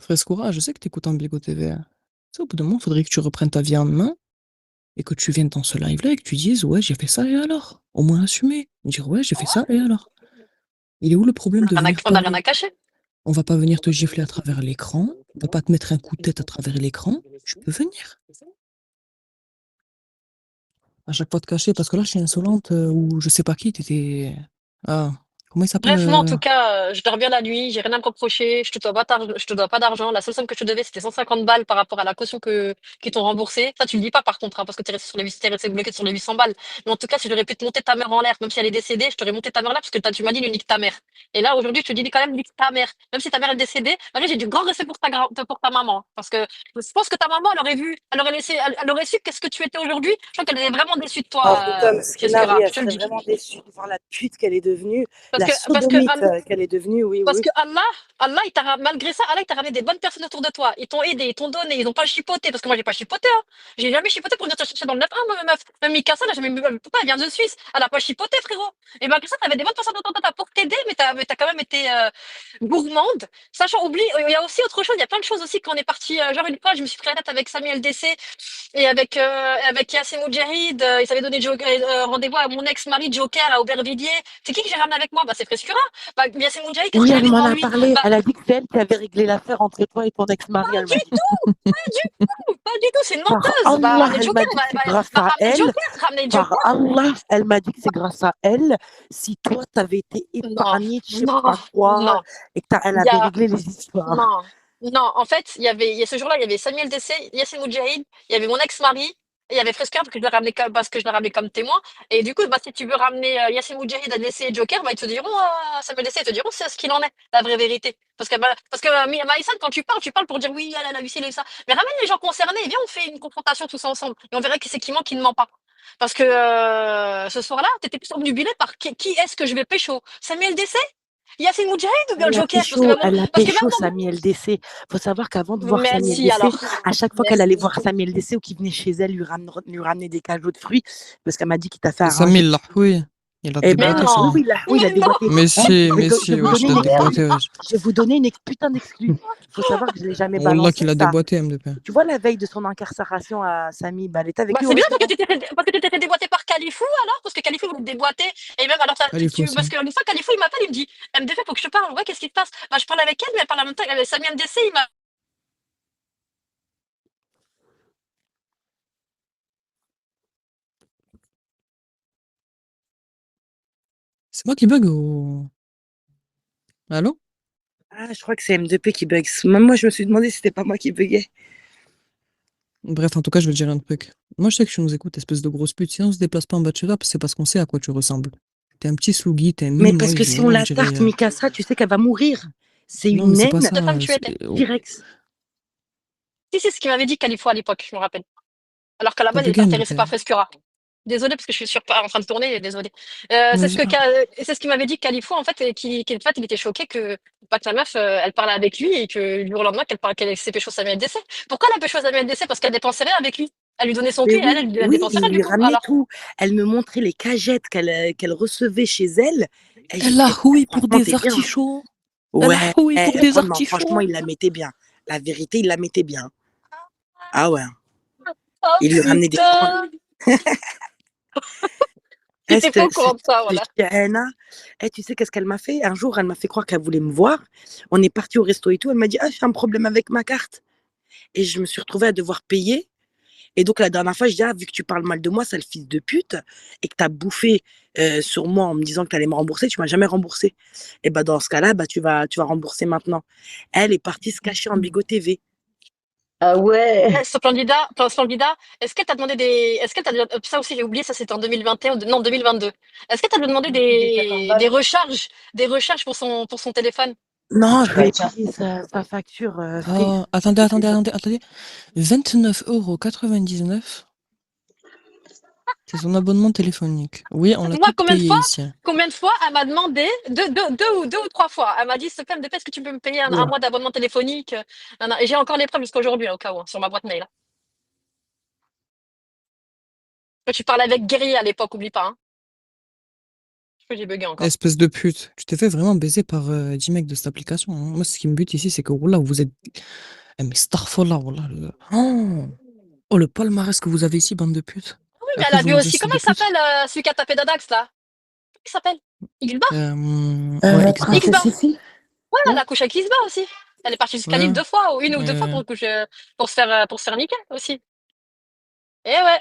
Frescura, je sais que t'écoutes en Bigo TV. Tu sais, au bout d'un moment, il faudrait que tu reprennes ta vie en main et que tu viennes dans ce live-là et que tu dises ouais, j'ai fait ça et alors? Au moins assumer. Dire ouais, j'ai fait ça et alors? Il est où le problème de venir On n'a rien parler? à cacher. On va pas venir te gifler à travers l'écran. On va pas te mettre un coup de tête à travers l'écran. Tu peux venir. À chaque fois te cacher, parce que là, je suis insolente ou je sais pas qui, t'étais. Ah, comment il s'appelle Bref, moi, en tout cas, je dors bien la nuit, j'ai rien à me reprocher, je te dois pas d'argent. La seule somme que je te devais, c'était 150 balles par rapport à la caution qu'ils t'ont remboursée. Ça, tu le dis pas par contre, hein, parce que t'es resté bloqué sur les 800 balles. Mais en tout cas, si j'aurais pu te monter ta mère en l'air, même si elle est décédée, je t'aurais monté ta mère en l'air parce que tu m'as dit, nique ta mère. Et là, aujourd'hui, je te dis quand même, nique ta mère. Même si ta mère est décédée, malgré, j'ai du grand respect pour pour ta maman. Parce que je pense que ta maman, elle aurait su qu'est-ce que tu étais aujourd'hui. Je crois qu'elle est vraiment déçue de Oh toi, putain, mais ce qui est Cheskera, navré, je elle te le serait dis. vraiment déçue de voir la pute qu'elle est devenue. Parce la parce que sodomite Allah, qu'elle est devenue, oui, parce oui. que Allah, malgré ça, Allah, il t'a ramené des bonnes personnes autour de toi. Ils t'ont aidé, ils t'ont donné, ils n'ont pas chipoté. Parce que moi, j'ai pas chipoté. Hein. J'ai jamais chipoté pour venir te chercher dans le 9-1, ma meuf. Même Mikasa, là, pourquoi elle vient de Suisse? Elle a pas chipoté, frérot. Et malgré ça, t'avais des bonnes personnes autour de toi pour t'aider, mais t'as quand même été gourmande. Sachant, oublie, il y a aussi autre chose, il y a plein de choses aussi quand on est parti. Genre, une fois, je me suis pris la tête avec Samuel DC et avec Yassine Moudjahid. Ils s'avaient donné rendez-vous à mon ex-mari Joker à Aubervilliers. C'est qui que j'ai ramené avec moi? Bah, c'est Frescura. Bah, Yassine Moudjahid, qu'est-ce Oui, qu'il elle avait m'en devant a lui? parlé. Bah, Elle a dit que c'est elle qui avait réglé l'affaire entre toi et ton ex-mari, elle m'a du dit. tout, pas du tout, c'est une Par menteuse. Bah, Allah, ramenez elle Joker, m'a dit que c'est grâce bah, à ramenez elle. Joker, ramenez Par Joker. Allah, elle m'a dit que c'est grâce à elle. Si toi, t'avais été Non, épargné de je sais non, pas quoi, non. et elle Il y avait a, réglé les histoires. non, non. En fait, ce jour-là, il y avait Samuel DC, Yassine Moudjahid, il y avait mon ex-mari, et il y avait Fresca parce que je l'ai ramené comme témoin. Et du coup, bah, si tu veux ramener Yassine Moudjahid, DC et Joker, bah, ils te diront, Samuel DC, ils te diront c'est ce qu'il en est, la vraie vérité. Parce que Maïsan, quand tu parles pour dire oui, elle a vu ci et ça. Mais ramène les gens concernés, et viens, on fait une confrontation tous ensemble. Et on verra qui c'est qui ment, qui ne ment pas. Parce que ce soir-là, t'étais plus obnubilé par qui est-ce que je vais pécho? Samuel DC? Yassine Moudjahid ou bien Elle a Joker? pécho Samuel DC. Faut savoir qu'avant de voir Samuel Merci DC, alors. à chaque fois qu'elle allait Merci. voir Samuel DC ou qu'il venait chez elle lui ramener des cajots de fruits, parce qu'elle m'a dit qu'il t'a fait arranger. Samuel Lahoui, il a Eh ben, déboîté non. ça. oui, il a Mais déboîté. Mais si, Je mais vais si, vous wesh, donner il a une exclue. déboîté, wesh. Je vais vous donner une putain d'exclus. Faut savoir que je l'ai jamais Wallah balancé. qu'il a Ça. déboîté, MDP. Tu vois, la veille de son incarcération à Samy, bah, elle était avec Bah, lui au c'est bien parce restaurant. que tu t'es fait déboîter par Califou alors, parce que Califou voulait te déboîter. Et même alors, Allez, faut ça. parce qu'une fois Califou il m'appelle, il me dit MDF, faut que je te parle. Ouais, qu'est-ce qui se passe? Bah, je parle avec elle, mais elle parle en même temps avec Samy MDC, il m'a. C'est moi qui bug ou... Allô? Ah, je crois que c'est M2P qui bug. Même moi, je me suis demandé si c'était pas moi qui buguais. Bref, en tout cas, je vais te dire un truc. Moi, je sais que tu nous écoutes, espèce de grosse pute. Si on se déplace pas en bas de chez toi, c'est parce qu'on sait à quoi tu ressembles. T'es un petit slougui, t'es un Mais mime, parce moi, que si on moi, je la dirais, tarte, Mikasa, tu sais qu'elle va mourir. C'est Non, une mais c'est pas naine. ça. De femme tu étais. T-Rex. Si, c'est ce qu'il m'avait dit Califou à l'époque, je me rappelle. Alors qu'à la T'as base, il était bugué, intéressé MDP. par Frescura. Désolée parce que je suis en train de tourner, désolée. Ouais, C'est ce qu'il m'avait dit Califou en fait, en fait, il était choqué que la meuf, elle parlait avec lui et que du jour au lendemain qu'elle s'est pécho Samuel DC. Pourquoi elle a pécho Samuel DC? Parce qu'elle dépensait rien avec lui. Elle lui donnait son Mais cul, oui, elle oui, dépensait il rien du lui coup. ramenait Alors, tout. Elle me montrait les cagettes qu'elle recevait chez elle. Et je Elle a disais, houille pour franchement, des t'es bien. artichauts. Elle Ouais, a houille pour des ouais, non, franchement, artichauts. il la mettait bien. La vérité, il la mettait bien. Ah ouais. oh Il lui ramenait des putain, j'étais pas au courant de ça, voilà. Chiana. Tu sais qu'est-ce qu'elle m'a fait? Un jour, elle m'a fait croire qu'elle voulait me voir. On est parti au resto et tout. Elle m'a dit, ah, j'ai un problème avec ma carte. Et je me suis retrouvée à devoir payer. Et donc, la dernière fois, je dis, ah, vu que tu parles mal de moi, sale fils de pute, et que tu as bouffé sur moi en me disant que tu allais me rembourser, tu m'as jamais remboursé. Et bah, dans ce cas-là, bah, tu vas rembourser maintenant. Elle est partie se cacher en Bigo TV. Ah ouais. Splendida, est-ce qu'elle t'a demandé ça aussi j'ai oublié, ça c'était en 2021, non 2022. Est-ce qu'elle t'a demandé des recharges pour son téléphone? Non, je lui ai payé sa facture free. Oh, attendez. 29,99 €. C'est son abonnement téléphonique. Oui, on l'a Moi, tout payé ici. combien de fois elle m'a demandé, deux ou trois fois, elle m'a dit, s'il te plaît, est-ce que tu peux me payer un mois d'abonnement téléphonique? Et j'ai encore les preuves jusqu'à aujourd'hui, au cas où, sur ma boîte mail. Tu parlais avec Guerrier à l'époque, oublie pas. Hein. Je crois que j'ai bugué encore. Espèce de pute. Tu t'es fait vraiment baiser par 10 mecs de cette application. Hein. Moi, ce qui me bute ici, c'est que là, vous êtes. Eh, mais starfallah, voilà. Oh, le palmarès que vous avez ici, bande de putes. Oui, mais elle a vu aussi, comment il s'appelle celui qui a tapé Dadax là? Comment il s'appelle? Xba? Ouais, Xba. Fifi. Ouais, elle a couché avec Xba aussi. Elle est partie jusqu'à Lille 2 fois, ou 1 ou 2 fois pour se faire niquer aussi. Eh ouais.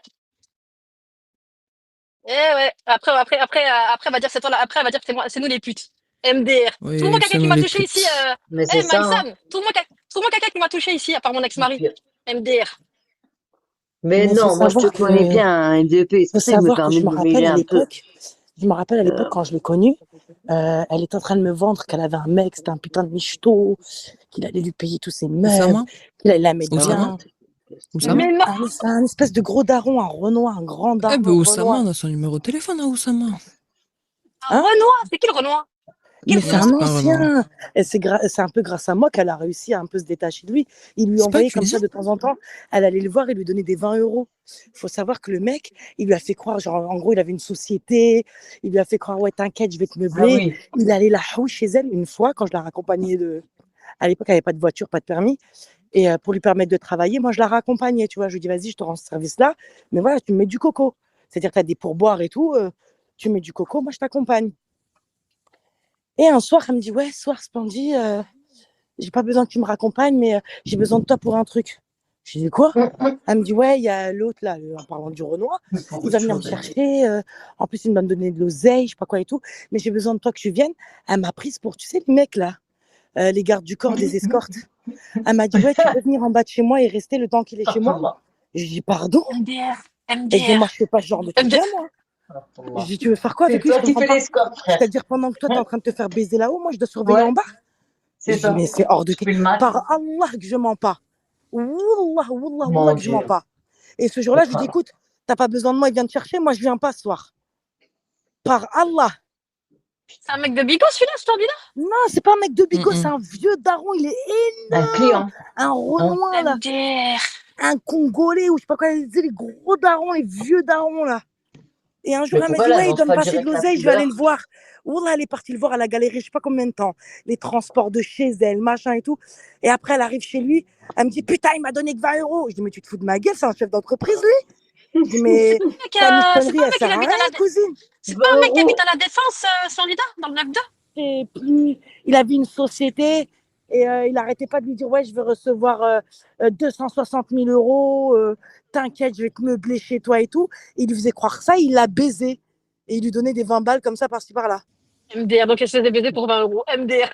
Après, elle va dire c'est toi là. Après, elle va dire que c'est nous les putes. MDR. Oui, Trouve-moi quelqu'un qui m'a touché putes. ici. Mais c'est ça. Maïsam, trouve-moi quelqu'un qui m'a touché ici, à part mon ex-mari. MDR. Mais Mais non, faut moi je te savoir connais que- bien, un DP, c'est faut pour ça que je me savoir que permets je de me me rappelle mêler à un peu. l'époque. Je me rappelle à l'époque quand je l'ai connue, elle était en train de me vendre qu'elle avait un mec, c'était un putain de michto, qu'il allait lui payer tous ses meubles, Oussama qu'il allait la mettre Oussama bien. Oussama Mais non. Un espèce de gros daron, un Renoir, un grand Eh daron ben, Oussama, Renoir. on a son numéro de téléphone, hein, Oussama. Hein Renoir, c'est qui le Renoir? Mais Quel c'est Non, un c'est pas vraiment. ancien. Et c'est un peu grâce à moi qu'elle a réussi à un peu se détacher de lui. Il lui C'est pas envoyait comme tunisien? ça de temps en temps. Elle allait le voir et lui donnait des 20 euros. Il faut savoir que le mec, il lui a fait croire, genre, en gros, il avait une société. Il lui a fait croire, ouais, t'inquiète, je vais te Ah meubler. oui. Il allait la haouer chez elle une fois quand je la raccompagnais de. À l'époque, elle n'avait pas de voiture, pas de permis. Et pour lui permettre de travailler, moi, je la raccompagnais, tu vois. Je lui dis, vas-y, je te rends ce service-là. Mais voilà, tu me mets du coco. C'est-à-dire, tu as des pourboires et tout. Tu mets du coco, moi, je t'accompagne. Et un soir, elle me dit, ouais, soir, Splendid, j'ai pas besoin que tu me raccompagnes, mais j'ai besoin de toi pour un truc. Je dis, quoi? Elle me dit, ouais, il y a l'autre, là, en parlant du Renoir, il va venir me chercher. En plus, il va me donner de l'oseille, je sais pas quoi et tout. Mais j'ai besoin de toi que tu viennes. Elle m'a prise pour, tu sais, les mecs, là, les gardes du corps, les escortes. Elle m'a dit, ouais, tu peux venir en bas de chez moi et rester le temps qu'il est chez moi. Je dis, pardon? MDR, Et je dis, MDR, moi, je fais pas ce genre de truc MDR. là, moi. Je dis, tu veux faire quoi avec lui? Je comprends pas. C'est-à-dire, pendant que toi, tu es en train de te faire baiser là-haut, moi, je dois surveiller en bas. Je dis, mais c'est hors de question. Par Allah que je mens pas. Wallah, wallah, wallah que je mens pas. Et ce jour-là, je lui dis, écoute, t'as pas besoin de moi, il vient te chercher, moi, je viens pas ce soir. Par Allah. C'est un mec de Bigo, celui-là, ce candidat? Non, c'est pas un mec de Bigo, c'est un vieux daron, il est énorme. Un Renoir, là. MDR. Un Congolais, ou je sais pas quoi, les gros darons, les vieux darons, là. Et un jour, elle m'a dit, ouais, il doit me passer de l'oseille, je vais aller le voir. Wallah, elle est partie le voir, elle a galéré, je sais pas combien de temps. Les transports de chez elle, machin et tout. Et après, elle arrive chez lui, elle me dit, putain, il m'a donné que 20 euros. Je dis, mais tu te fous de ma gueule, c'est un chef d'entreprise, lui. Je dis, mais ta michonnerie, elle sert à rien, cousine. C'est pas un mec qui habite à la Défense, candidat, dans le 9-2? Et puis, il avait une société et il n'arrêtait pas de lui dire, ouais, je veux recevoir 260 000 euros, t'inquiète, je vais te meubler chez toi et tout. Et il lui faisait croire ça, il l'a baisé. Et il lui donnait des 20 balles comme ça, par-ci, par-là. MDR, donc elle se faisait baiser pour 20 euros. MDR.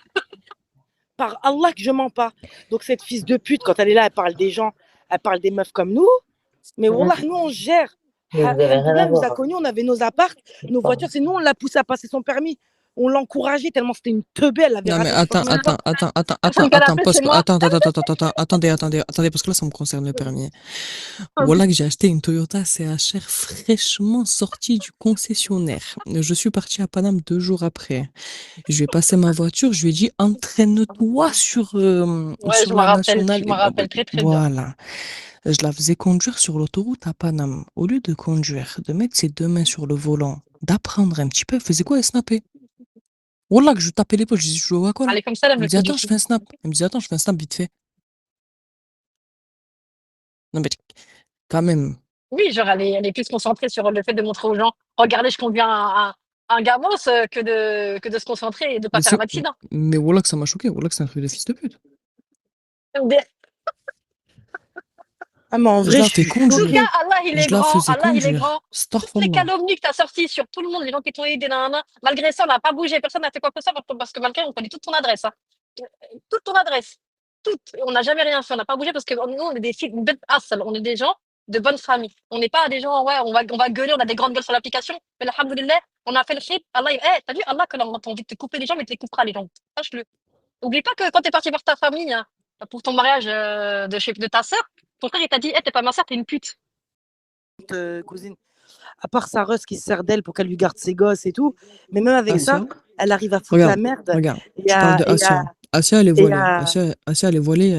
Par Allah que je mens pas. Donc cette fille de pute, quand elle est là, elle parle des gens, elle parle des meufs comme nous. Mais wallah, nous, on gère. Elle nous a connus, on avait nos apparts, nos voitures. C'est nous, on l'a poussé à passer son permis. On l'encourageait tellement c'était une teubée, elle avait Non, mais raté. attendez, parce que là, ça me concerne le permis. Voilà que j'ai acheté une Toyota CHR fraîchement sortie du concessionnaire. Je suis parti à Paname 2 jours après. Je lui ai passé ma voiture, je lui ai dit, entraîne-toi sur Je la me rappelle, nationale. je me rappelle très bien. Voilà. Je la faisais conduire sur l'autoroute à Paname. Au lieu de conduire, de mettre ses deux mains sur le volant, d'apprendre un petit peu, elle faisait quoi? Elle snappait. Wallah que je tapais les poches, je dis, je vois quoi là? Elle est comme ça, elle Elle me me dit, fait du attends, je coup. fais un snap. Elle me dit, attends, je fais un snap vite fait. Non, mais quand même. Oui, genre, elle est plus concentrée sur le fait de montrer aux gens, regardez, je conduis un gamos que de se concentrer et de pas Mais, faire un accident. mais voilà que ça m'a choqué, voilà que c'est un truc de fils de pute. MDR. Ah, mais en Je vrai, la je fais suis En tout conduire. cas, Allah, il est Je la grand. faisais Allah, il est conduire. grand. Toutes les Starfallah. calomnies que tu as sorties sur tout le monde, les gens qui t'ont aidé, nanana, malgré ça, on n'a pas bougé. Personne n'a fait quoi que ce soit parce que malgré, on connaît toute ton adresse. Hein. Toute ton adresse. Toute. Et on n'a jamais rien fait. On n'a pas bougé parce que nous, on est des filles, on est des gens de bonne famille. On n'est pas des gens, ouais, on va gueuler, on a des grandes gueules sur l'application. Mais alhamdoulilah, on a fait le khib. Allah, t'as vu, Allah, quand on a envie de te couper les gens, mais tu les couperas les gens. Sache-le. Oublie pas que quand tu es parti voir ta famille, hein, pour ton mariage de ta sœur, ton frère, il t'a dit, t'es pas ma sœur, t'es une pute. Cousine. À part sa Russ qui se sert d'elle pour qu'elle lui garde ses gosses et tout. Mais même avec ça, elle arrive à foutre la merde. Regarde, Et tu parles de à- et Asia. à- Asia, elle est et voilée. à- Asia, elle est voilée,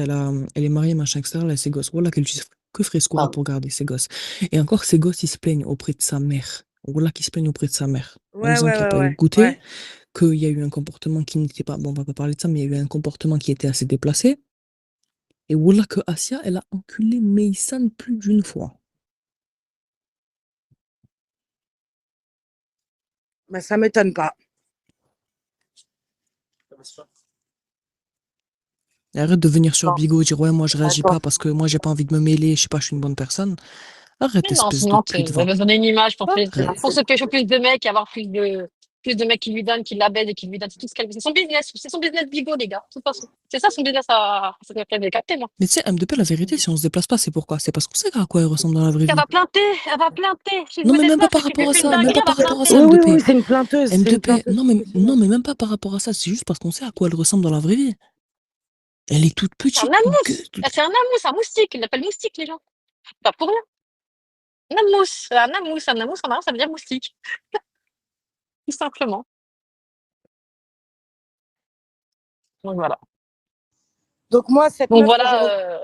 elle est mariée, machin, etc. Elle a ses gosses. Voilà qu'elle utilise que Frescoura pour garder ses gosses. Et encore, ses gosses, ils se plaignent auprès de sa mère. Voilà qu'ils se plaignent auprès de sa mère. En Ouais, disant ouais, qu'il n'y a ouais, pas eu ouais, de goûter, ouais. qu'il y a eu un comportement qui n'était pas. Bon, on va pas parler de ça, mais il y a eu un comportement qui était assez déplacé. Et voilà que Asia, elle a enculé Meysan plus d'une fois. Mais ça m'étonne pas. Et arrête de venir sur Bigo et dire ouais, moi je réagis pas parce que moi j'ai pas envie de me mêler, je sais pas, je suis une bonne personne. Arrête, Mais non, espèce c'est de menteur. pute, Elle va. veut donner une image Arrête. pour se pécho plus de mecs et avoir plus de mecs qui lui donnent, qui l'abaissent et qui lui donnent. C'est tout ce qu'elle veut. C'est son business bigot, les gars. De toute façon. C'est ça son business à qu'elle veut capter, moi. Mais tu sais, M2P, la vérité, si on se déplace pas, c'est pourquoi? C'est parce qu'on sait à quoi elle ressemble dans la vraie Elle vie. va planter, elle va planter. Si je Non, me mais même pas déplace par et que tu rapport à fais une ça, même dinguerie, pas elle va par rapport à planter. ça, Oui, oui, M2P. oui, c'est une planteuse. C'est une M2P, planteuse. non, mais même pas par rapport à ça, c'est juste parce qu'on sait à quoi elle ressemble dans la vraie vie. Elle est toute C'est un petite, amousse. C'est un amousse, un moustique. Ils l'appellent moustique, les gens. Pas pour rien. Un amousse, en arabe, ça veut dire moustique. Tout simplement. Donc voilà. Donc moi, cette Donc meuf, quand voilà,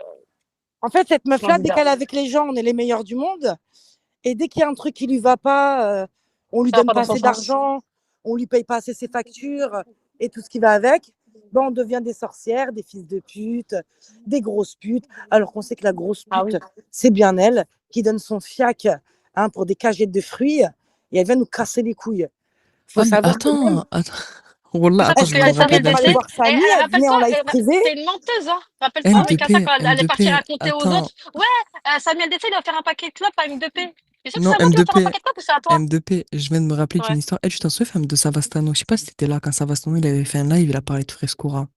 en fait, cette j'ai meuf-là, envie de dès dire. qu'elle est avec les gens, on est les meilleurs du monde. Et dès qu'il y a un truc qui lui va pas, on lui Ça va donne pas pas dans son assez sens. d'argent, on lui paye pas assez ses factures et tout ce qui va avec. Ben, on devient des sorcières, des fils de pute, des grosses putes. Alors qu'on sait que la grosse Ah oui. pute, c'est bien elle qui donne son fiac pour des cagettes de fruits et elle vient nous casser les couilles. Faut Ah, mais savoir que même, attends. Wallah, Tout ça attends, elle parce se je qu'il vais y a me prête pas rappeler Samuel pour d'un aller Dessay. truc. voir sa amie, elle venait en Rappelle-toi, live privé. c'est une menteuse, hein. Rappelle-toi, Mikasa, M2P, quand elle est partie M2P, raconter aux attends. autres. Ouais, Samuel Dessay, il va faire un paquet de clopes à M2P. Tu sais que Non, c'est moi qui vais faire un M2P, paquet de clopes ou c'est à toi? M2P, je viens de me rappeler d'une Ouais. histoire. Tu t'en souviens, femme de Savastano? Je sais pas si t'étais là quand Savastano, il avait fait un live, il a parlé de Frescura.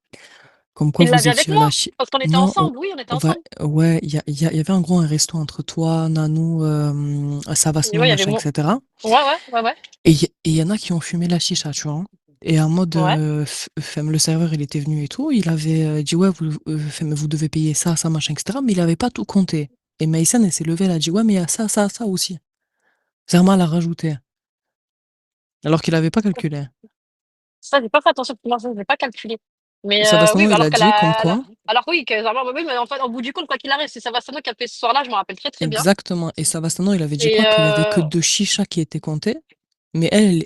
Comme quoi Il l'a vous vu avec étiez à la moi, Chine. parce qu'on était Non, ensemble. Oui, on était ouais, ensemble. ouais, il y avait en gros un resto entre toi, Nanou, Et Savastano, ouais, il y avait machin, moi. etc. Ouais. Et il y en a qui ont fumé la chicha, tu vois. Et en mode, Ouais. le serveur, il était venu et tout, il avait dit, ouais, vous devez payer ça, ça, machin, etc. Mais il avait pas tout compté. Et Maïsen, elle s'est levée, elle a dit, ouais, mais il y a ça aussi. Zerma l'a rajouté. Alors qu'il avait pas calculé. Ça, j'ai pas fait attention pour moi, ça, je l'ai pas calculé. Mais oui, Savastano, bah il alors a qu'elle dit comme a, quoi, alors oui, oui, mais en fait, au bout du compte, quoi qu'il arrive, c'est Savastano qui a fait ce soir-là, je me rappelle très très bien. exactement. Et Savastano, il avait dit Et quoi? Qu'il y avait que 2 chichas qui étaient comptés. Mais elle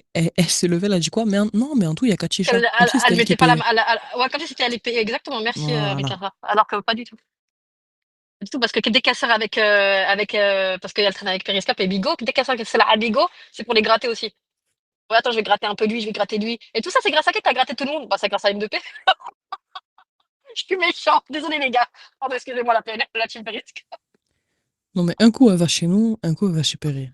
s'est levée, elle a dit quoi? Non, mais en tout, il y a 4 chichas. Comme si c'était elle elle qui mettait pas la, payait. ouais, comme si c'était elle payée. Exactement, merci Voilà. Mikasa. Alors que pas du tout. Pas du tout, parce que dès qu'elle sort parce qu'elle traîne avec Periscope et Bigo, dès qu'elle sort avec celle à Bigo, c'est pour les gratter aussi. Ouais, attends, je vais gratter un peu lui, je vais gratter lui. Et tout ça, c'est grâce à qui que t'as gratté tout le monde? Bah, c'est grâce à M2P. Je suis méchant. Désolé, les gars. Pardon, excusez-moi, la team Periscope. Non, mais un coup, elle va chez nous, un coup, elle va chez Perry.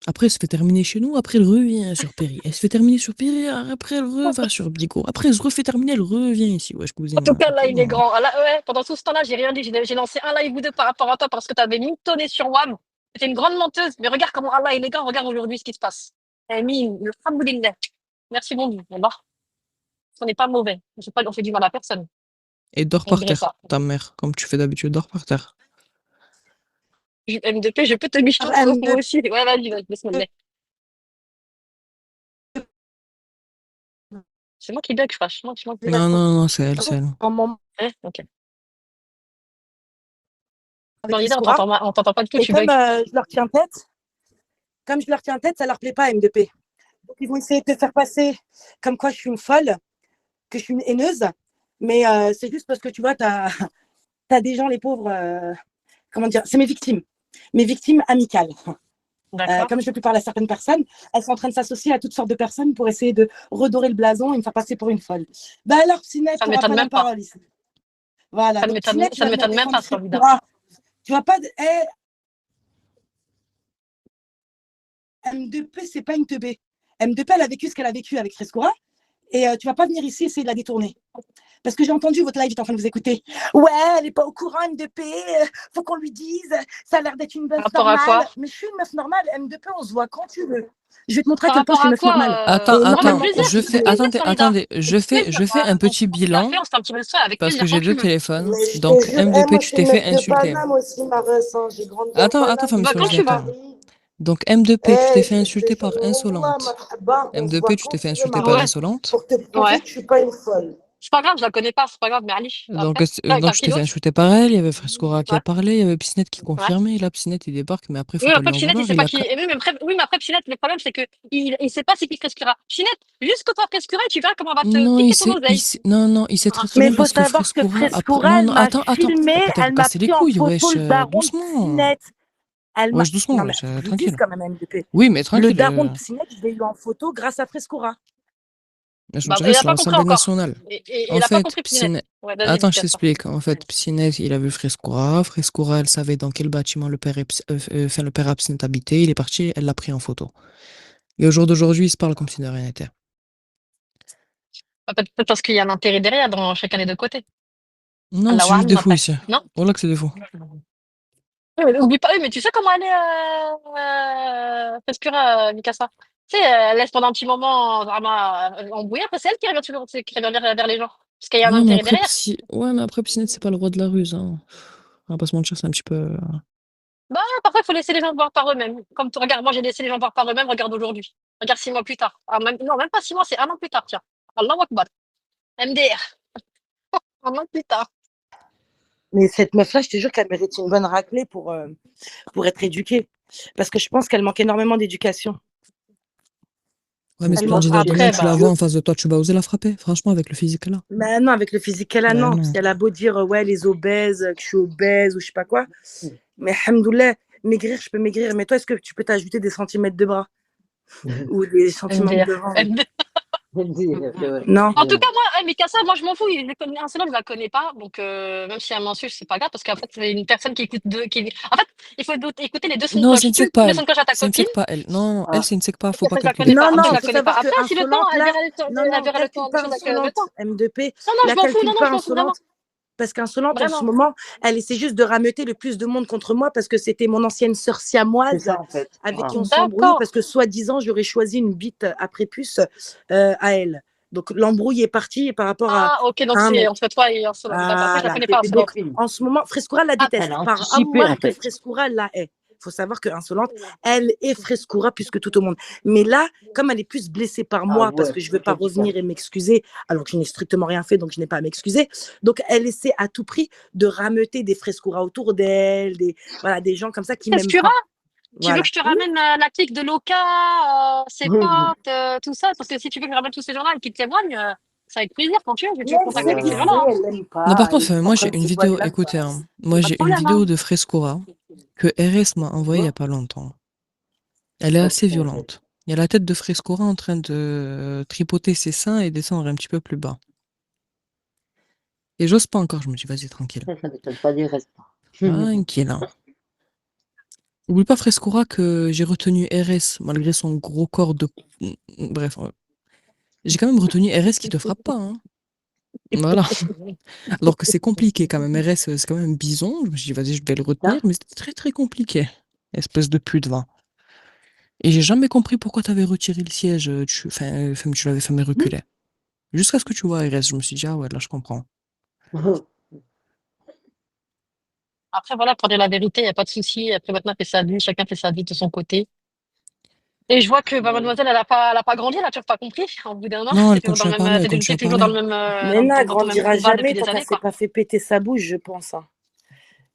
Après, elle se fait terminer chez nous, après, elle revient sur Perry. Elle se fait terminer sur Perry, après, elle reva sur Bigo. Après, elle se refait terminer, elle revient ici. Wesh, En cousine. tout cas, là, C'est il est bon. grand. Là, ouais, pendant tout ce temps-là, j'ai rien dit. J'ai lancé un live ou deux par rapport à toi parce que t'avais mitonné sur WAM. C'était une grande menteuse. Mais regarde comment Allah, il est grand. Regarde aujourd'hui ce qui se passe. Amin, le Alhamdoulilah. Merci, bon Dieu. Bon, on n'est pas mauvais. On fait du mal à personne. Et dors par Malgré terre, ça. ta mère. Comme tu fais d'habitude, dors par terre. M2P, je peux te micher moi aussi. Ouais, vas-y, laisse-moi le mettre. C'est moi qui bug, je crois. C'est moi qui bug. Non, c'est elle, c'est elle. Ouais, ok. Avec Dans les l'idée, Skoura. on t'entend pas du tout, Et tu comme bugs. je leur tiens tête, ça leur plaît pas M2P. Donc ils vont essayer de te faire passer comme quoi je suis une folle, que je suis une haineuse. Mais c'est juste parce que tu vois, t'as des gens, les pauvres, comment dire, c'est mes victimes amicales. D'accord. Comme je ne peux plus parler à certaines personnes, elles sont en train de s'associer à toutes sortes de personnes pour essayer de redorer le blason et me faire passer pour une folle. Bah alors, Psynette, Ça tu ne n'auras m'étonne pas la même pas. parole ici. Voilà, Ça ne donc m'étonne, Psynette, tu ça ne vas venir m'étonne même défendre pas, ce candidat. Frescura. Tu vas pas. M2P, c'est pas une teubée. M2P, elle a vécu ce qu'elle a vécu avec Frescura. Et tu vas pas venir ici essayer de la détourner. Parce que j'ai entendu votre live, j'étais en train de vous écouter. Ouais, elle n'est pas au courant, M2P, faut qu'on lui dise, ça a l'air d'être une meuf Rapport à normale. quoi? Mais je suis une meuf normale, M2P, on se voit quand tu veux. Je vais te montrer à Par quel point je rapport suis une à meuf normale. quoi? Attends, Plaisir, je fais, plaisir, candidat. attendez, je fais un petit On se fait un bilan café, on se fait un petit resto avec parce que plaisir, quand j'ai tu 2 veux. téléphones. Mais je te Donc, jure, M2P, moi je tu suis t'es une fait meuf de insulter. Paname aussi, Marès. J'ai grandi en Attends, Paname, femme Bah, sur quand tu veux. Paris. Zlatan. Donc, M2P, tu t'es Eh, fait je te insulter jure, par Wallah, insolente. marhaba, on se voit M2P, tu quand t'es fait tu veux, insulter par Ouais, Marès. insolente. Pour te prouver ouais. que je suis pas une folle. C'est pas grave, je la connais pas, c'est pas grave, mais allez, Donc, après. donc T'as je qui t'ai fait d'autre? insulter par elle, il y avait Frescora qui a Ouais, parlé, il y avait Pisnet qui ouais. confirmait, et là, Pisnet, il débarque, mais après, Oui, faut pas après, lui en Pinette, il vouloir, sait il pas a... qui. Oui, mais après, Pinette, le problème, c'est que il sait pas c'est qui Frescura. Pinette, juste que toi, Frescura, tu verras comment on va te Non, piquer ton oseille. non, il sait très très Mais bien il faut parce que savoir que Frescura, après... Frescura, Non, elle non, m'a attends, filmé, arrêtez de elle vous m'a casser les pris en couilles, photo wesh, le daron de doucement. Psynette. Wesh, doucement, Non, mais wesh, faut que je lui dise tranquille. quand même, MDP. Oui, mais Le tranquille, daron de Psynette, je l'ai eu en photo grâce à Frescura. je me Bah, dirais il a c'est pas compris l'Assemblée encore. nationale. Il En a pas fait, compris, Pinette. Ouais, vas-y, Attends, je Mikasa. t'explique. En fait, Psynet, il a vu Frescura. Frescura, elle savait dans quel bâtiment le père Absinthe habitait. Il est parti, elle l'a pris en photo. Et au jour d'aujourd'hui, il se parle comme si de rien n'était. Bah, peut-être parce qu'il y a un intérêt derrière dans chacun des deux côtés. Non, Allah c'est juste des wa'alam fous après. ici. Non? Voilà que c'est des fous. Oui, mais oublie pas, oui, mais tu sais comment elle est, Frescura, Mikasa? Tu sais, elle laisse pendant un petit moment vraiment embrouiller, après c'est elle qui revient toujours, qui revient vers les gens. Parce qu'il y a un Ouais, mais intérêt après, derrière. Psynet, c'est pas le roi de la ruse. Hein. On va pas se mentir, c'est un petit peu. Bah, parfois, il faut laisser les gens voir par eux-mêmes. Comme tu regardes, moi, j'ai laissé les gens voir par eux-mêmes, regarde aujourd'hui. Regarde 6 mois plus tard. Ah, non, même pas 6 mois, c'est un an plus tard, tiens. Allah Akbar. MDR. Un an plus tard. Mais cette meuf-là, je te jure qu'elle mérite une bonne raclée pour être éduquée. Parce que je pense qu'elle manque énormément d'éducation. Ouais, mais Elle ce manque candidat demain, Après, tu la bah, vois en face de toi, tu vas oser la frapper, franchement, avec le physique qu'elle a. Mais non, avec le physique qu'elle a, Ben non. Parce non. qu'elle a beau dire, ouais, les obèses, que je suis obèse ou je sais pas quoi. Mais hamdoulah, maigrir, je peux maigrir. Mais toi, est-ce que tu peux t'ajouter des centimètres de bras ou des centimètres MDR. de ventre? MDR. Non. En tout cas, moi, Mikasa, moi, je m'en fous. Un seul homme, je la connais pas. Donc, même si elle m'insulte, c'est pas grave. Parce qu'en fait, c'est une personne qui écoute deux. En fait, il faut écouter les deux sons de Non, cloche. c'est une Tu secpa, le elle. son de cloche à ta C'est une copine. secpa, elle. Non, non, elle, c'est une secpa, faut Après, pas je la connais calculer. pas. Non, Après, je non, la faut connais pas. savoir que Après, si le temps, insolente, elle là, verra non, non, le temps calcule des pas choses avec le insolente, temps. M2P. Non, non, La je m'en fous. Non, calcule non, pas je m'en fous vraiment. insolente. Parce qu'insolente, en ce Vraiment. moment, elle essaie juste de rameuter le plus de monde contre moi parce que c'était mon ancienne sœur siamoise avec qui on s'embrouillait parce D'accord. que soi-disant, j'aurais choisi une bite à prépuce à elle. Donc l'embrouille est partie par rapport Ah, ok. Donc, à un c'est mec. entre toi et Insolent. D'accord. Après, je la Voilà. connais pas, Insolent. Donc en ce moment, Frescoura la Ah, déteste. Par Allah que Frescoura la hait. Il faut savoir que Insolente, elle est Frescoura plus que tout au monde. Mais là, comme elle est plus blessée par moi parce que je ne veux pas revenir et m'excuser, alors que je n'ai strictement rien fait, donc je n'ai pas à m'excuser. Donc elle essaie à tout prix de rameuter des Frescoura autour d'elle, des gens comme ça qui m'aiment Frescura, pas. tu veux Voilà. que je te ramène la clique de Loca, ses potes, tout ça? Parce que si tu veux que je ramène tous ces gens-là et qu'ils témoignent, ça avec plaisir quand tu veux. Je Mais vais te elle contacter sait avec qui ces c'est, gens-là, hein. elle l'aime Non, par pas, elle contre, est en moi, train j'ai de une se voiler vidéo, la écoutez, hein. face. Moi, Pas de j'ai une problème, hein. vidéo de Frescora que RS m'a envoyée il y a pas longtemps. Elle est assez violente. Il y a la tête de Frescora en train de tripoter ses seins et descendre un petit peu plus bas. Et j'ose pas encore, je me dis, vas-y, tranquille. Tranquille, hein. Oublie pas, Frescora, que j'ai retenu RS malgré son gros corps de. Bref, j'ai quand même retenu RS qui te frappe pas, hein. Voilà. Alors que c'est compliqué quand même. RS, c'est quand même un bison. Je me suis dit, vas-y, je vais le retenir, mais c'était très très compliqué. Espèce de pute, va. Et j'ai jamais compris pourquoi t'avais retiré le siège. Tu l'avais fait me reculer. Jusqu'à ce que tu vois RS, je me suis dit, ah ouais, là, je comprends. Après, voilà, pour dire la vérité, il n'y a pas de souci. Après, maintenant, elle fait sa vie, chacun fait sa vie de son côté. Et je vois que bah, mademoiselle, elle a pas grandi, elle a toujours pas compris. Au bout d'un an, Non, t'es elle toujours dans continue le à parler, elle même, continue t'es à toujours dans parler. le même, Mais non, elle dans ton même grandira combat depuis jamais des tant qu'elle années, s'est quoi. pas fait péter sa bouche, je pense. Hein.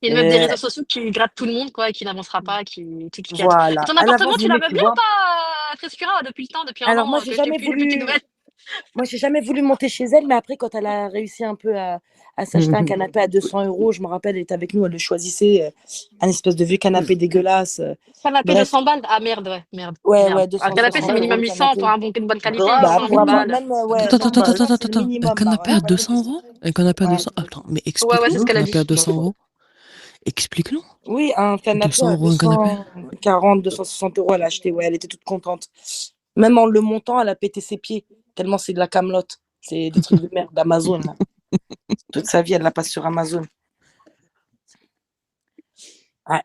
Il y a même des Euh, réseaux sociaux qui grattent tout le monde, quoi, et qui n'avancera pas, qui a dit. Et voilà. ton Elle appartement, avance. tu l'as meublé ou pas, Frescura, depuis un Alors moi, an, j'ai depuis jamais une voulu. nouvelle? Moi, j'ai jamais voulu monter chez elle, mais après, quand elle a réussi un peu à s'acheter un canapé à 200 euros, je me rappelle, elle était avec nous, elle le choisissait, un espèce de vieux canapé dégueulasse. Canapé de Bref, 100 balles? Ah merde, ouais, merde, ouais, merde. ouais, Un 200, canapé, c'est 300 euros minimum le 800 canapé. pour une bonne qualité, Bah, 800, pour 1000 moi, balles. même, ouais, Attends, même attends, attends, 800, attends, c'est le attends. Un minimum, canapé à Marwan. 200 euros? Un canapé à Ouais. 200. Attends, mais Ouais, ouais, explique-nous c'est un ce qu'elle a canapé à dit. 200 euros. Explique-nous. Oui, un canapé 200 à euros un canapé. 240, 260 euros, elle a acheté, ouais, elle était toute contente. Même en le montant, elle a pété ses pieds, tellement c'est de la camelote. C'est des trucs de merde d'Amazon, là. Toute sa vie, elle la passe sur Amazon. Ouais.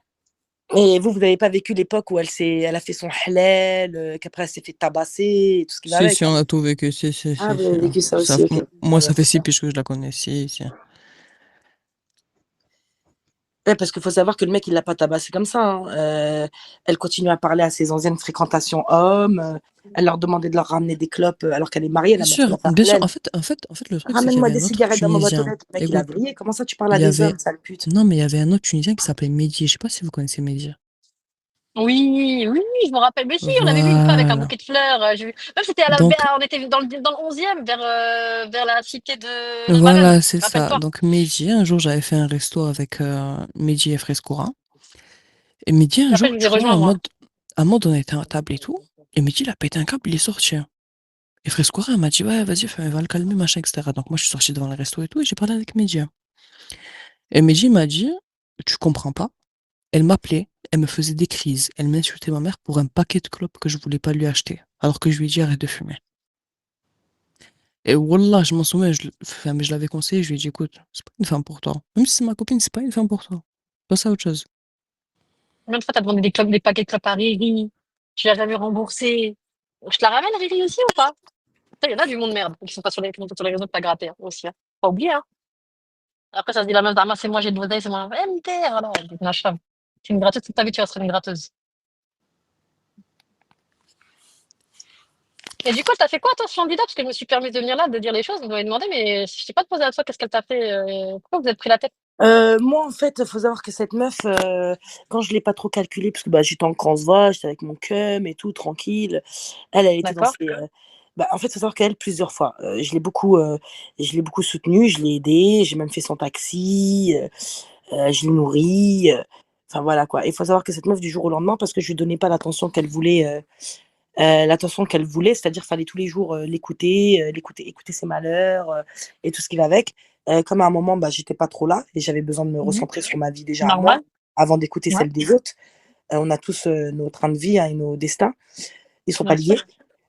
Et vous n'avez pas vécu l'époque où elle a fait son halal, qu'après elle s'est fait tabasser, et tout ce qui va Si, avec. si, Hein. on a tout vécu. Si, si, Ah, si, vous si. avez vécu ça aussi, ok. Moi, ça fait 6 piges que je la connais. Si, si. Ouais, parce qu'il faut savoir que le mec, il l'a pas tabassé comme ça. Hein. Elle continue à parler à ses anciennes fréquentations hommes. Elle leur demandait de leur ramener des clopes alors qu'elle est mariée, la Bien meuf, sûr, elle a fait bien sûr. halal. En fait, le truc, c'est qu'il y Ramène-moi avait des un autre cigarettes dans ma boîte aux Tunisien. lettres. Le mec, il a Écoute, vrillé. Comment ça, tu parles il à y des avait. hommes, sale pute? Non, mais il y avait un autre Tunisien qui s'appelait Mehdi. Je sais pas si vous connaissez Mehdi. Oui, oui, je me rappelle. Mais si, on avait vu une fois avec un Voilà. bouquet de fleurs. Même c'était Donc, on était dans le 11e, vers la cité de Maghreb. voilà, c'est ça. Rappelle-toi. Donc, Mehdi, un jour, j'avais fait un resto avec Mehdi et Frescora. Et Mehdi, un Après, jour, je les ai tu vois, rejoints, moi. on était à table et tout. Et Mehdi, il a pété un câble, il est sorti. Et Frescora, elle m'a dit, ouais, vas-y, va le calmer, machin, etc. Donc, moi, je suis sorti devant le resto et tout, et j'ai parlé avec Mehdi. Et Mehdi m'a dit, tu comprends pas. Elle m'appelait, elle me faisait des crises, elle m'insultait ma mère pour un paquet de clopes que je voulais pas lui acheter, alors que je lui ai dit arrête de fumer. Et wallah, je m'en souviens, mais je l'avais conseillé, je lui ai dit écoute, c'est pas une femme pour toi. Même si c'est ma copine, c'est pas une femme pour toi. Passe à autre chose. Même une fois, t'as demandé des paquets de clopes à Riri. Tu l'as jamais remboursé. Je te la ramène, Riri, aussi, ou pas? Il y en a du monde merde qui sont pas qui sont sur les réseaux de pas gratter hein, aussi. Hein. Pas oublier, hein. Après, ça se dit la même, ah, moi, c'est moi, j'ai de l'oseille, c'est moi. MDR, voilà, c'est une gratteuse toute ta vie, tu vas être une gratteuse. Et du coup, t'as fait quoi, toi, ce candidat? Parce que je me suis permis de venir là, de dire les choses, vous m'avez demandé, mais je t'ai pas posé à toi qu'est-ce qu'elle t'a fait, pourquoi vous êtes pris la tête? Moi, en fait, il faut savoir que cette meuf, quand je l'ai pas trop calculée, parce que bah, j'étais en transva, j'étais avec mon cum et tout, tranquille. Elle était dans D'accord. ses. Bah, en fait, il faut savoir qu'elle, plusieurs fois, je l'ai beaucoup soutenue, je l'ai aidée, j'ai même fait son taxi, je l'ai nourrie. Enfin, voilà quoi. Il faut savoir que cette meuf, du jour au lendemain, parce que je lui donnais pas l'attention qu'elle voulait, c'est-à-dire fallait tous les jours l'écouter, écouter ses malheurs et tout ce qui va avec. Comme à un moment, bah, j'étais pas trop là et j'avais besoin de me recentrer sur ma vie déjà à moi, Normal. avant d'écouter Ouais. celle des autres. On a tous nos trains de vie, hein, et nos destins. Ils sont pas Bien liés. sûr.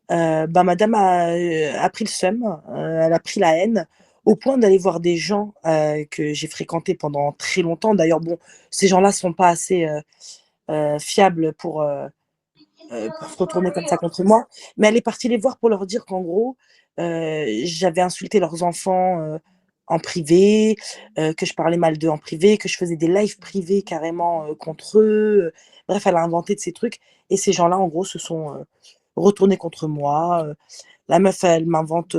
Bah, madame a pris le seum, elle a pris la haine, au point d'aller voir des gens que j'ai fréquentés pendant très longtemps. D'ailleurs, bon, ces gens-là sont pas assez fiables pour se retourner comme ça contre moi. Mais elle est partie les voir pour leur dire qu'en gros, j'avais insulté leurs enfants en privé, que je parlais mal d'eux en privé, que je faisais des lives privés carrément contre eux. Bref, elle a inventé de ces trucs. Et ces gens-là, en gros, se sont retournés contre moi. La meuf, elle m'invente.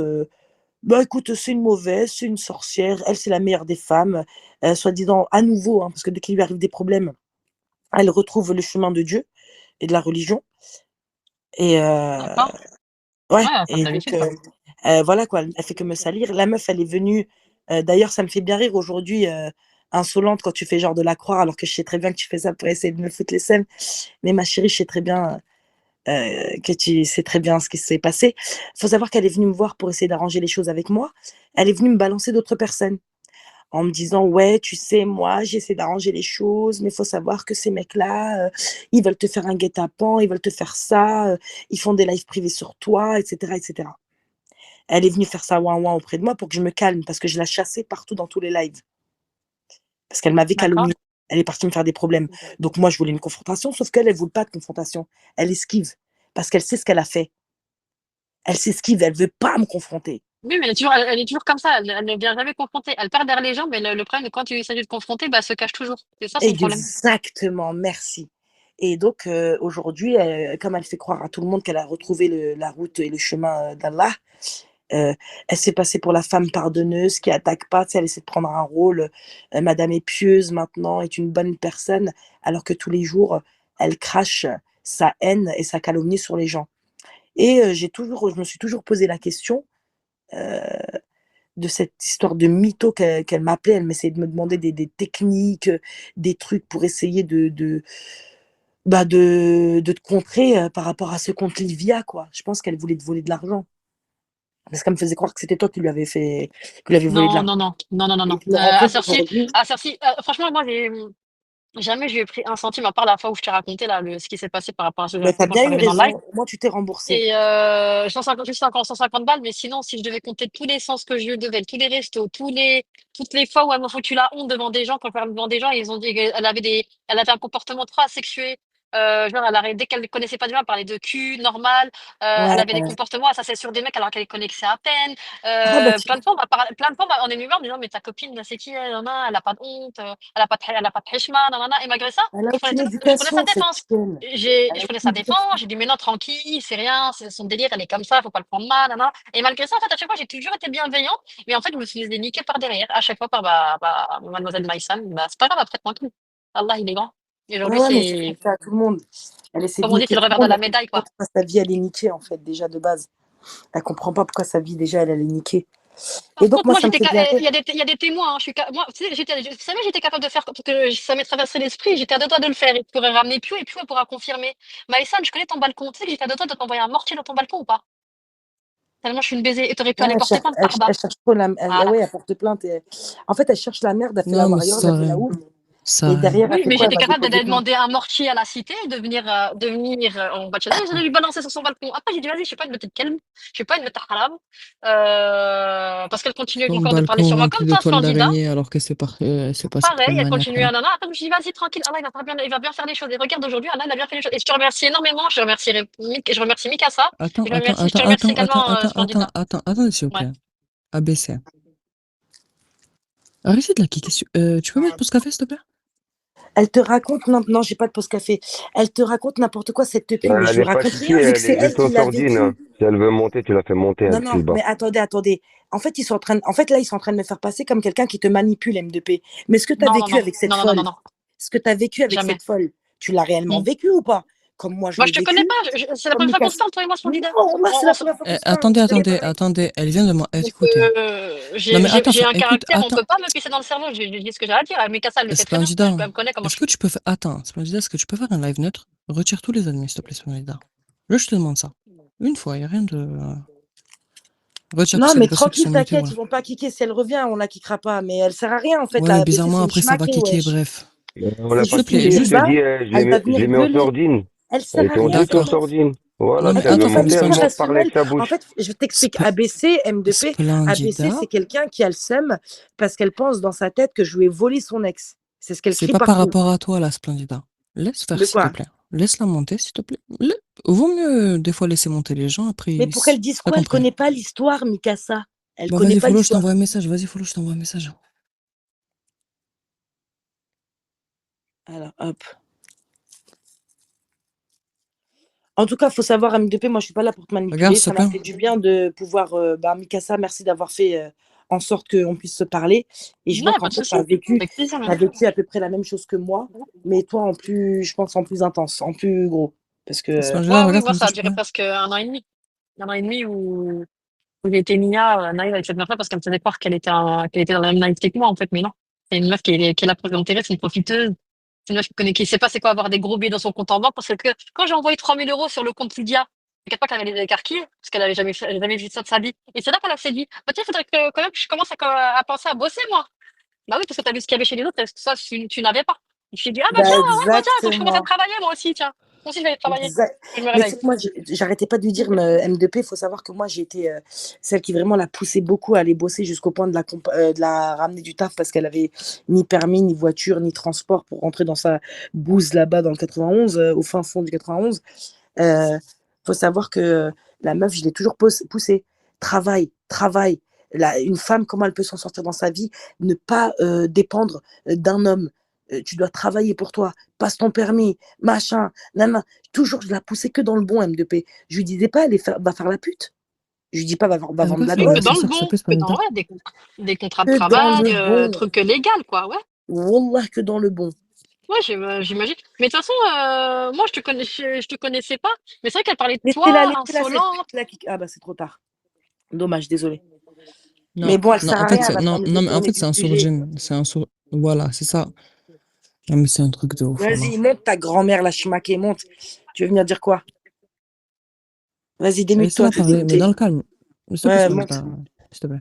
Bah écoute, c'est une mauvaise, c'est une sorcière, elle c'est la meilleure des femmes, soi-disant à nouveau, hein, parce que dès qu'il lui arrive des problèmes, elle retrouve le chemin de Dieu et de la religion. Et D'accord. ouais, Ouais, comme et donc d'habitude, quoi. voilà quoi, elle fait que me salir. La meuf, elle est venue, d'ailleurs, ça me fait bien rire aujourd'hui, insolente quand tu fais genre de la croire, alors que je sais très bien que tu fais ça pour essayer de me foutre les seins. Mais ma chérie, je sais très bien que tu sais très bien ce qui s'est passé. Il faut savoir qu'elle est venue me voir pour essayer d'arranger les choses avec moi. Elle est venue me balancer d'autres personnes en me disant: «Ouais, tu sais, moi, j'essaie d'arranger les choses, mais il faut savoir que ces mecs-là, ils veulent te faire un guet-apens, ils veulent te faire ça, ils font des lives privés sur toi» et cetera et cetera. Elle est venue faire ça ouin ouin auprès de moi pour que je me calme parce que je la chassais partout dans tous les lives. Parce qu'elle m'avait D'accord. calomniée. Elle est partie me faire des problèmes. Donc moi, je voulais une confrontation, sauf qu'elle, elle veut pas de confrontation. Elle esquive parce qu'elle sait ce qu'elle a fait. Elle s'esquive, elle veut pas me confronter. Oui, mais elle est toujours comme ça, elle ne vient jamais confronter. Elle perd derrière les gens, mais le problème, quand il s'agit de confronter, bah, elle se cache toujours. C'est ça son problème. Exactement, merci. Et donc aujourd'hui, comme elle fait croire à tout le monde qu'elle a retrouvé la route et le chemin d'Allah, elle s'est passée pour la femme pardonneuse qui attaque pas, tu sais, elle essaie de prendre un rôle, madame est pieuse maintenant, est une bonne personne, alors que tous les jours, elle crache sa haine et sa calomnie sur les gens. Et je me suis toujours posé la question, heu, de cette histoire de mytho qu'elle m'appelait. Elle m'essayait de me demander des techniques, des trucs pour essayer bah, de te contrer, par rapport à ce compte Livia, quoi. Je pense qu'elle voulait te voler de l'argent. Parce qu'elle me faisait croire que c'était toi qui lui avais volé de Non, l'argent. non, non, non, non, non, Et non. je me rends À compte Cercy, aujourd'hui. franchement, moi, jamais je lui ai pris un centime, à part la fois où je t'ai raconté là, ce qui s'est passé par rapport à ce Bah, tu as quand je bien suis eu arrivée dans le live. raison. Au moins, tu t'es remboursé. Et 150, juste encore 150 balles, mais sinon, si je devais compter tous les sens que je lui devais, tous les restos, toutes les fois où elle m'a foutu la honte devant des gens, quand je parlais devant des gens, ils ont dit elle avait un comportement trop asexué. Genre, dès qu'elle ne connaissait pas des gens, elle parlait de cul, normal. Elle Ouais. avait des comportements assassinés sur des mecs alors qu'elle connaissait à peine. Ah bah, tu Plein de fois, plein de fois, on est venu voir en disant, mais ta copine, là, c'est qui elle? Nanana, elle a pas de honte, elle a pas de heshma, nanana. Et malgré ça, elle a je prenais, aucune je prenais sa éducation, cette défense. chienne. Elle Je a prenais aucune sa éducation. défense, j'ai dit, mais non, tranquille, c'est rien, c'est son délire, elle est comme ça, faut pas le prendre mal, nanana. Et malgré ça, en fait, à chaque fois, j'ai toujours été bienveillante, mais en fait, je me suis fait niquer par derrière, à chaque fois par mademoiselle Maïsan. Bah, c'est pas grave, après, tranquille. Allah, il est grand. Et Ouais, aujourd'hui, ouais, mais c'est comme c'est, ça à tout le monde. Elle essaie de comme on dit, c'est niquer le tout le revers de monde. la Elle médaille, comprend quoi. pas pourquoi sa vie, elle est niquée, en fait, déjà de base. Elle comprend pas pourquoi sa vie, déjà, elle est niquée. Et Par donc, contre, moi, moi, ça me fait bien rire. il y a des témoins, hein, moi, tu sais, vous savez, j'étais capable de faire, parce que ça m'est traversé l'esprit, j'étais à deux doigts de le faire, et tu pourrais ramener Pio, et Pio, elle pourra confirmer. Maïsan, je connais ton balcon, tu sais que j'étais à deux doigts de t'envoyer un mortier dans ton balcon ou pas? Tellement je suis une baiser. Et t'aurais pu Ouais, aller porter plainte par bas. elle cherche trop Voilà. ouais, elle porte plainte. En fait, elle cherche la merde, elle fait la Non, mais warrior, ça elle sert à fait la rien. ouf. Ça sert Et à rien. derrière, elle Oui, fait mais quoi? Elle j'étais va capable déposer d'aller plainte. demander un mortier à la cité, de venir en bachelor, et de lui balancer sur son balcon. Après, j'ai dit, vas-y, je sais pas, une me te calme. Je sais pas, une me haram. Parce qu'elle continuait Ton encore de parler sur balcon moi comme rempli de ça, ce toiles candidat. d'araignée alors que c'est passé pour Pareil, une elle maniaque, continuait là. à nana. Après, je me suis dit, vas-y, tranquille, Allah, il va bien faire les choses. Et regarde, aujourd'hui, Allah, il a bien fait les choses. Et je te remercie énormément. Je remercie Mikasa. Attends, Je te remercie également, ce attends, candidat. attends, s'il vous Ouais. plaît. ABC. Arrêtez de la kicker. Tu peux mettre pause café, s'il te plaît? Elle te raconte, non, non, j'ai pas de pause café. Elle te raconte n'importe quoi, cette teupée, mais je Elle lui est pas raconte chiquée, rien vu que elle c'est est elle juste qui en l'a sordine, hein. vécu. Si elle veut monter, tu la fais monter, Non, elle, non, file bas. mais attendez. En fait, en fait, là, ils sont en train de me faire passer comme quelqu'un qui te manipule, M2P. Mais ce que tu as Non, non, vécu non, avec cette non, non, non, non, folle, non, ce que tu as vécu avec jamais. cette folle, tu l'as réellement Mm. vécu ou pas? Comme moi, je Moi, l'ai je te connais vécu, pas. C'est la comme première fois qu'on se Mickaël. parle, toi et moi, sur l'idée. Non, là, c'est la première fois qu'on se parle. Attendez, Je l'ai attendez, parlé. attendez. Elle vient de moi. Donc, Écoutez. Non, mais attends, j'ai un écoute, caractère, on attends. peut pas me pisser dans le cerveau. J'ai dit ce que j'ai à dire. Mikasa, elle le sait très bien. Splendida, Elle me connaît comment je est-ce que suis. tu peux faire. Attends, Splendida, est-ce que tu peux faire un live neutre? Retire tous les ennemis, s'il te plaît, Splendida. Là, je te demande ça. Une fois, il n'y a rien de. Retire tous Non, ces mais personnes qui tranquille, sont mutées, t'inquiète, voilà. ils vont pas kicker. Si elle revient, on la kickera pas. Mais elle sert à rien, en fait. Ouais, La mais ABC, bizarrement, c'est une après, ça va schmaquée, kicker, wesh. bref. On C'est l'a S'il te pas juste une plaît, kické, je te débat. dis, Elle va venir j'ai mis en gueuler. sordine. Elle Elle sert à était en rien, juste en cette D'accord. meuf. sordine. Voilà, Non, Elle mais si elle veut t'inquiète pas, attends, monter, mais elle quand la monte par Splendida. avec semelle, sa en bouche. fait, je t'explique. ABC, M2P, ABC, Splendida. c'est quelqu'un qui a le seum parce qu'elle pense dans sa tête que je lui ai volé son ex. C'est ce qu'elle C'est crie pas par partout. rapport à toi, là, Splendida. Laisse faire, De s'il te quoi? plaît. Laisse-la monter, s'il te plaît. Vaut mieux, des fois, laisser monter les gens, après, Mais pour qu'elle dise t'as quoi? Elle compris. connaît pas l'histoire, Mikasa. Elle Bon, connaît vas-y, pas follow, je l'histoire. t'envoie un message. Vas-y, follow, je t'envoie un message. Alors, hop. En tout cas, il faut savoir, M2P, moi, je suis pas là pour te Regarde, manipuler. s'il te Ça m'a plaît. fait du bien de pouvoir. Mikasa, merci d'avoir fait en sorte qu'on puisse se parler. Et je Non, vois y a qu'en pas de fait, tu souci. as vécu, Avec plaisir, t'as même. vécu à peu près la même chose que moi, mais toi, en plus, je pense, en plus intense, en plus gros. Parce que. Splendida, Ouais, oui, regarde moi, ton ça a message duré privé. presque 1 an et demi. 1 an et demi où j'ai été Nia, naïve avec cette meuf-là parce qu'elle me faisait croire qu'elle était dans la même naïveté que moi, en fait. Mais non. C'est une meuf qui est là pour l'intérêt, c'est une profiteuse. C'est une meuf qui sait pas c'est quoi avoir des gros billets dans son compte en banque parce que quand j'ai envoyé 3000 euros sur le compte Lydia, t'inquiète pas qu'elle avait les écarquillés parce qu'elle avait jamais vu ça de sa vie. Et c'est là qu'elle s'est dit, bah tiens, faudrait que quand même que je commence à penser à bosser, moi. Bah oui, parce que t'as vu ce qu'il y avait chez les autres, parce que ça, tu n'avais pas. Je me suis dit, ah bah Bah, tiens, ouais, bah tiens, faut que je commence à exactement. travailler, moi aussi, tiens. Moi aussi, je vais aller travailler. Exact. Je me Mais tu réveille. sais que moi, j'arrêtais pas de lui dire, M2P, il faut savoir que moi, j'ai été celle qui vraiment l'a poussé beaucoup à aller bosser jusqu'au point de la ramener du taf parce qu'elle avait ni permis, ni voiture, ni transport pour rentrer dans sa bouse là-bas dans le 91, au fin fond du 91. Faut savoir que la meuf, je l'ai toujours poussée. Travail, travail. Une femme, comment elle peut s'en sortir dans sa vie, ne pas dépendre d'un homme. Tu dois travailler pour toi, passe ton permis, machin, nan. Toujours, je la poussais que dans le bon, M2P. Je lui disais pas, va faire la pute. Je lui dis pas, va vendre de la Oui, que drogue. dans le bon, que dans ouais, des contrats de Que dans travail, le bon. trucs légal, quoi, ouais. Wallah, que dans le bon. Ouais, j'imagine. Mais de toute façon, moi, je te connaissais pas. Mais c'est vrai qu'elle parlait de toi, Laissez-la, insolente. Ah bah c'est trop tard. Dommage, désolé. Non, Mais bon, elle non, sert en à fait, rien, elle va faire non, le non, mais en détourner fait, du c'est un sujet. sourgène. Voilà, c'est ça. Non, mais c'est un truc de ouf, voilà. Vas-y, monte ta grand-mère, la chimaquée, monte. Tu veux venir dire quoi? Vas-y, démute-toi, Laisse-la t'es parler, mais dans dégoûté. le calme. S'il te plaît, Ouais, Splendida, monte. s'il te plaît.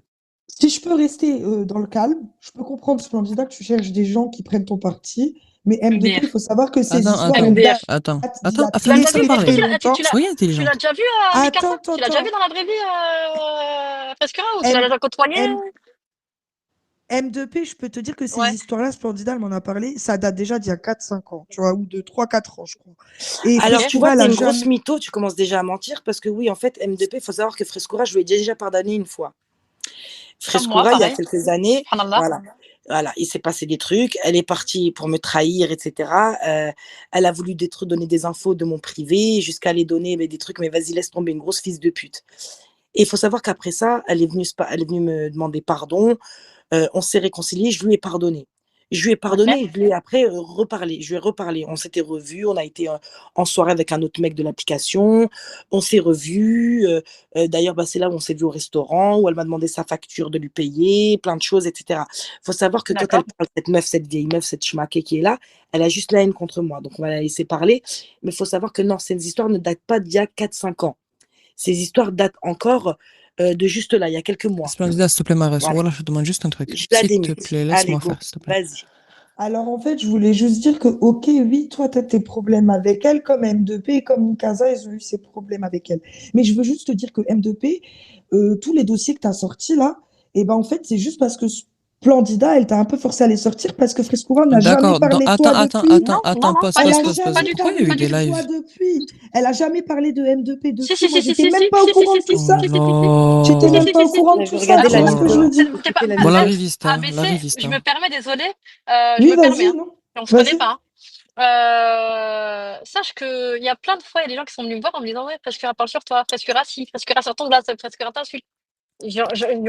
Si je peux rester dans le calme, je peux comprendre, Splendida, que tu cherches des gens qui prennent ton parti, mais M2P, il MDR. faut savoir que ces Attends, histoires, attends, elles datent attends, d'il y a Tu l'as très déjà vu? très Est-ce très que longtemps. Soyez tu intelligente. l'as déjà vu, Mikasa? Tu l'as déjà vu dans la vraie vie, Frescura, ou tu l'as déjà côtoyé? M2P, je peux te dire que ces Ouais. histoires-là, Splendida, elle m'en a parlé, ça date déjà d'il y a 4-5 ans, tu vois, ou de 3-4 ans, je crois. Et Alors, tu vois, Frescura, elle t'es a une grosse jamais... mytho, tu commences déjà à mentir, parce que oui, en fait, M2P, il faut savoir que Frescura, je lui ai déjà pardonné une fois. Comme moi, Frescura, il y a pareil. quelques années, Subhanallah. voilà, il s'est passé des trucs, elle est partie pour me trahir, etc. Elle a voulu donner des infos de mon privé, jusqu'à les donner des trucs, mais vas-y, laisse tomber, une grosse fils de pute. Et il faut savoir qu'après ça, elle est venue me demander pardon, on s'est réconciliés, je lui ai pardonné. Je lui ai pardonné et je lui ai après reparlé. Je lui ai reparlé. On s'était revus, on a été en soirée avec un autre mec de l'application, on s'est revus. D'ailleurs, bah, c'est là où on s'est vu au restaurant, où elle m'a demandé sa facture de lui payer, plein de choses, etc. Il faut savoir que quand elle parle, cette meuf, cette vieille meuf, cette schmaquée qui est là, elle a juste la haine contre moi. Donc, on va la laisser parler. Mais il faut savoir que non, ces histoires ne datent pas d'il y a 4-5 ans. Ces histoires datent encore de juste là, il y a quelques mois. Splendida, s'il te plaît, Maris. Voilà. Voilà, je te demande juste un truc. Je la S'il te démute. plaît, Allez, laisse-moi go. faire, s'il te plaît. Vas-y. Alors en fait, je voulais juste dire que, ok, oui, toi, tu as tes problèmes avec elle, comme M2P, comme Mikasa, ils ont eu ces problèmes avec elle. Mais je veux juste te dire que M2P, tous les dossiers que tu as sortis là, et ben en fait, c'est juste parce que Splendida, elle t'a un peu forcé à les sortir parce que Frescura n'a jamais D'accord. parlé de Attends, toi attends, depuis. pause, Elle pause, a pause, jamais pause. Pourquoi il y a parlé eu des de toi lives? depuis. Elle a jamais parlé de M2P depuis. Si, Moi, j'étais même pas au courant de tout ça. Oh J'étais même pas au courant de Je tout ça. regardais Tu la vois ce que je veux dire? vidéo. Bon, la Peut-être riviste, hein, ABC, la riviste. je me Hein. permets, désolé, je Oui, me permets, vas-y, hein. non? On se connaît Vas-y. pas, hein. Sache qu'il y a plein de fois, il y a des gens qui sont venus me voir en me disant: «Ouais, Frescura parle sur toi, Frescura ci, Frescura sur ton glace, Frescura t'insulte». Je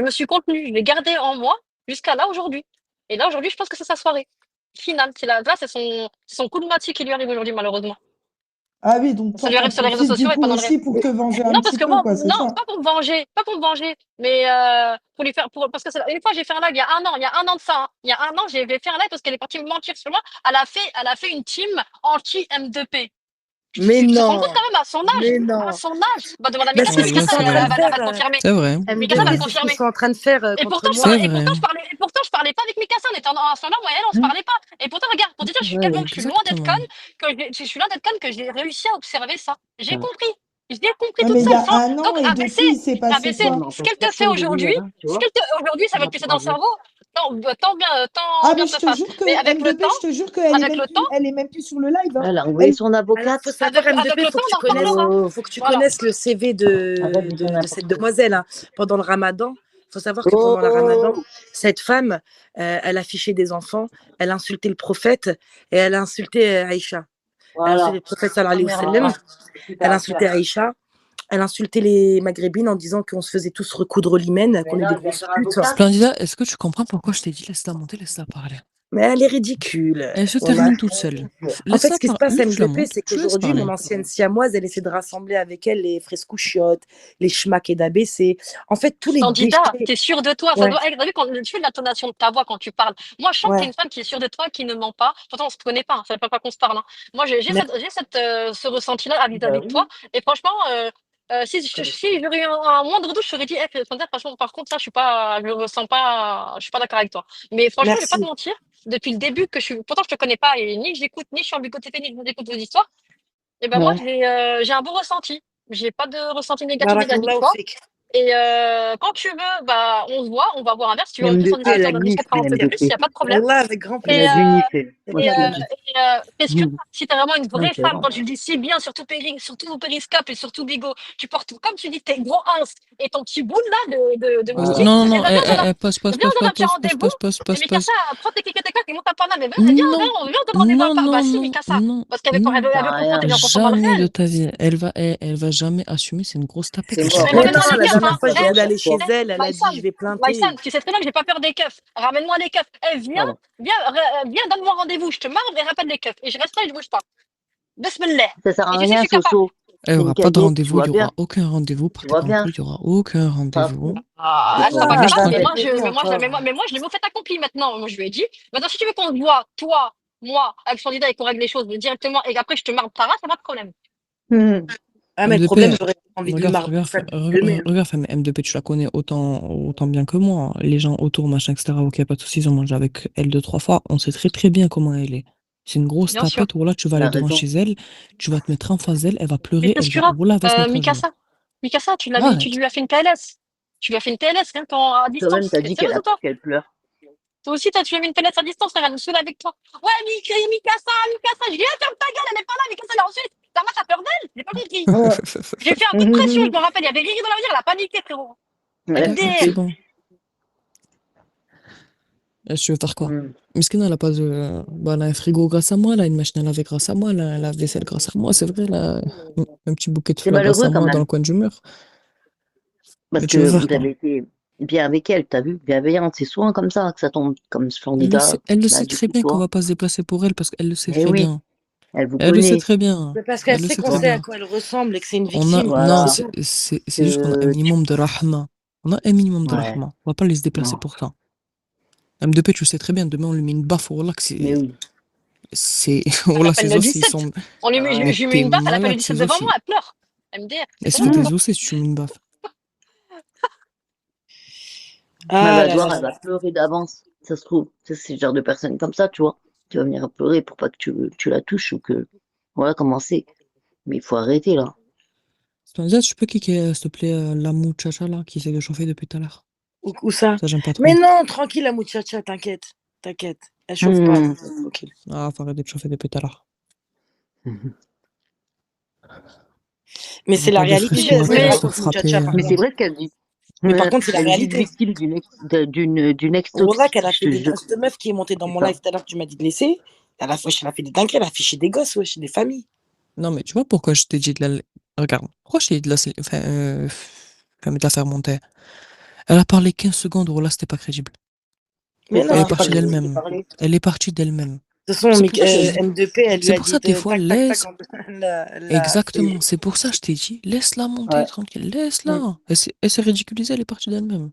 me suis contenue, je l'ai gardé en moi jusqu'à là aujourd'hui. Et là aujourd'hui, je pense que c'est sa soirée finale. Là, c'est son coup de massue qui lui arrive aujourd'hui, malheureusement. Ah oui, donc Ça toi, lui t'en arrive sur les réseaux profites du sociaux et pas coup dans le aussi reste. pour te venger un Non, parce petit que peu, moi, quoi, c'est non, ça? pas pour me venger, mais pour lui faire, parce que une fois j'ai fait un live il y a un an de ça, hein. Il y a un an, j'ai fait un live parce qu'elle est partie me mentir sur moi. Elle a fait une team anti M2P. Mais Tu te rends compte non, quand même mais à non. son âge. Bah, demande à Bah, Mikasa, c'est Ouais, ce qu'ils là, Mikasa, sont c'est en elle, train vrai. de elle va faire. te confirmer. C'est vrai. Mikasa va M2P, te c'est ce qu'ils confirmer. sont en train de faire Et contre pourtant, moi. C'est vrai. je parlais pas avec Mikasa, on était à ce moment-là, moi et elle, on se parlait pas. Et pourtant, regarde, pour te dire, je suis loin d'être Exactement. conne, je suis loin d'être conne, que j'ai réussi à observer ça. J'ai compris. J'ai compris Ouais, toute mais il y seule, a sans. un an Donc, et depuis, il s'est passé quoi? ce qu'elle te fait aujourd'hui, aujourd'hui, ça va te pisser dans le cerveau. Tant Ah, mais bien je te te fasse. jure que Mais M2P, je te jure qu'elle avec le temps, elle est même plus sur le live, hein. Elle a envoyé Elle, son Alors, faut avocate. savoir, avec M2P, le faut temps, que on tu en reparlera. Oh, faut que tu Voilà. connaisses le CV arrête de dire de n'importe cette quoi. demoiselle, hein. Pendant le ramadan, faut savoir que pendant le ramadan, Oh, cette femme, elle affichait des enfants, elle insultait le prophète et elle a insulté Aïcha. Elle a insulté voilà. le prophète sallallahu alayhi wa sallam, Voilà. C'est ce que elle t'as a à insulté faire. Aïcha, elle a insulté les maghrébines en disant qu'on se faisait tous recoudre l'hymen, qu'on est Maintenant, des elle vient grosses faire putes. avocate. Splendida, est-ce que tu comprends pourquoi je t'ai dit laisse-la monter, laisse-la parler? Mais elle est ridicule. Elle se Wallah. termine toute seule. En fait, Laisse-la ce qui se passe, Lui, tu la M2P, montes, c'est tu laisses qu'aujourd'hui, mon parler. ancienne siamoise, elle essaie de rassembler avec elle les frescouchiottes, les schmack et d'ABC. En fait, tous les Candida, déchets. t'es sûre de toi. Ça Ouais, doit être. T'as vu quand tu fais l'intonation de ta voix quand tu parles. Moi, je sens que t'es ouais. une femme qui est sûre de toi, qui ne ment pas. Pourtant, on se connaît pas. Hein, ça fait pas qu'on se parle. Hein. Moi, j'ai Mais ce ressenti-là vis-à-vis de toi. Et franchement, si j'aurais eu un moindre doute, je t'aurais dit, Candida, franchement, par contre, ça, je ressens pas, je suis pas d'accord avec toi. Mais franchement, je vais pas te merci. mentir. Depuis le début que pourtant, je te connais pas et ni j'écoute, ni je suis en Bigo TV, ni je écoute vos histoires. Et ben moi, Ouais. j'ai un bon ressenti. J'ai pas de ressenti négatif vis-à-vis de Barakallahu toi. fik. Et quand tu veux, bah, on se voit, on va voir un verre. Si tu veux, on peut faire des M2P, elle a histoires de niqué, discours, on peut faire plus, il M2P. n'y a pas de problème. Wallah, avec grand Elle Et, a plaisir. dû niquer. Y a Moi, pas je te de le mal. dis. parce que si t'es vraiment une vraie C'est femme, vrai. quand tu le dis si bien, surtout surtout Périscope et surtout Bigo, tu portes, comme tu dis, tes gros ins et ton petit boule là de Voilà. moustique, Non, et non, ben passe, passe, viens, passe, on donne passe, un petit passe, passe, rendez-vous. passe, passe, Et passe, passe. Mikasa, prends tes clics et tes claques et monte à Paname. Viens, Non, on vient de rendez-vous à non, Bah non, si, non, Mikasa. non, Parce qu'elle non. veut confronter, Rien. viens qu'on s'en parle Jamais de réel. ta vie. Elle va jamais assumer, c'est une grosse tapette, C'est elle sait mort. Mais très Mais bien non, que ramène-moi c'est les la pas keufs, vrai. dernière hein. fois, j'ai voulu aller chez Pourquoi? elle, elle a dit, je vais Maïsan, planter. tu sais très bien que j'ai pas peur des keufs. Ramène-moi les keufs. Pardon. Viens, donne-moi rendez-vous. Je te marre et rappelle les keufs. Et je reste là et je bouge pas. Bismillah. Ça sert à Et tu sais, je rien, suis capable. Soso. Il n'y C'est une aura pas de caguette, tu rendez-vous, il vois n'y bien. aura aucun rendez-vous, Tu partez vois pas en bien. couille, il n'y aura aucun Pas rendez-vous. fou. Ah, C'est ça ton va Ah, déjà, bah, bullshit. mais moi, je l'ai fait accompli maintenant. Moi, je lui ai dit, maintenant, si tu veux qu'on se voit, toi, moi, avec son candidat et qu'on règle les choses directement et qu'après, je te marre par là, c'est pas de problème. Ah, mais le problème, M2P, j'aurais envie de lui marrer ça depuis demain. regarde, femme, M2P, tu la connais autant bien que moi. Les gens autour, machin, etc. Ok, pas de soucis, ils ont mangé avec elle 2, 3 fois. On sait très très bien comment elle est. C'est une grosse Bien sûr. tapette, voilà, tu vas Elle a aller devant raison. chez elle, tu vas te mettre en face d'elle, elle va Mais pleurer, qu'est-ce elle que va, voilà, elle va se mettre à genoux. Mikasa, tu Arrête. lui as fait une PLS. Tu lui as fait une PLS, rien qu'en à Toi-même, distance. t'as T'es dit sérieuse ou toi? qu'elle pleure. Toi aussi, tu lui as mis une PLS à distance, frère, elle me saoule avec toi. Ouais, Mikasa, je dis, ferme ta gueule, elle est pas là, Mikasa, elle est ensuite. Ta mère, t'as peur d'elle? J'ai pas compris. J'ai fait un coup de pression, je me rappelle, il y avait Riri dans la voiture, elle a paniqué, frérot. Ouais, D'accord, MDR. c'est bon. Tu veux faire quoi? Miskina, elle a pas de. Bah, elle a un frigo grâce à moi, elle a une machine à laver grâce à moi, elle a un lave-vaisselle grâce à moi, c'est vrai, elle a un petit bouquet de C'est fleurs grâce malheureux à quand moi dans le même. coin du mur. Parce Mais tu veux que faire vous quoi? avez été bien avec elle, t'as vu? Bienveillante. C'est souvent comme ça que ça tombe comme ce candidat. Elle le Bah, sait du très coup, bien qu'on toi. va pas se déplacer pour elle parce qu'elle le sait Eh très oui, bien. elle vous Elle le sait connaît. très bien. Mais parce Elle qu'elle le sait sait qu'on très sait à bien. quoi elle ressemble et que c'est une On a, victime. non, Voilà. c'est juste qu'on a un minimum de rahma. On a un minimum de Ouais, rahma. On va pas les se déplacer non. pour ça. M2P, tu le sais très bien, demain on lui met une baffe, voilà que Mais oui. Elle voilà, appelle ses le os, ils 17. sont, Ouais. Je lui mets t'es une baffe, elle appelle le malade, 17 ses devant os, moi, elle pleure. MDR. est-ce C'est que bon ou t'es quoi? osé si tu mets une baffe? Elle Ah va là voir, là elle va là. pleurer d'avance. Ça se trouve. Ça, c'est le genre de personne comme ça, tu vois. Tu vas venir pleurer pour pas que tu la touches ou que. Voilà comment c'est. Mais il faut arrêter là. Splendide, tu peux kicker, s'il te plaît, la mouchacha là, qui essaie de chauffer depuis tout à l'heure. Où ça? Ça, j'aime pas Mais trop. non, tranquille, la muchacha, t'inquiète. T'inquiète. Elle chauffe pas, tranquille. Ah, faut arrêter de chauffer depuis tout à l'heure. Mais On c'est va la pas réalité défricher de ce ma qu'elle tête raconte, pour frapper. muchacha, par Mais c'est contre. vrai ce qu'elle dit. Mais par contre, c'est la Elle dit réalité. victime d'une ex Wallah, toxique, qu'elle a je fait te des jure. grosses meufs qui est montée dans C'est mon ça. live tout à l'heure, tu m'as dit de laisser. Wesh, elle a fait des dingueries, elle a fiché des gosses, wesh, des familles. Non, mais tu vois pourquoi je t'ai dit de la... Regarde, pourquoi je t'ai dit de la faire monter? Elle a parlé 15 secondes, là, c'était pas crédible. Mais C'est non, Elle est ça, c'était pas partie c'est crédible. d'elle-même. parler. Elle est partie d'elle-même. De toute façon, C'est pour ça que je t'ai dit. M2P, elle lui C'est a pour dit ça, des fois, tac, tac, tac, laisse. elle a fait. Exactement. C'est pour ça, je t'ai dit, laisse-la monter Ouais. tranquille. Laisse-la. Elle s'est ridiculisée, elle est partie d'elle-même.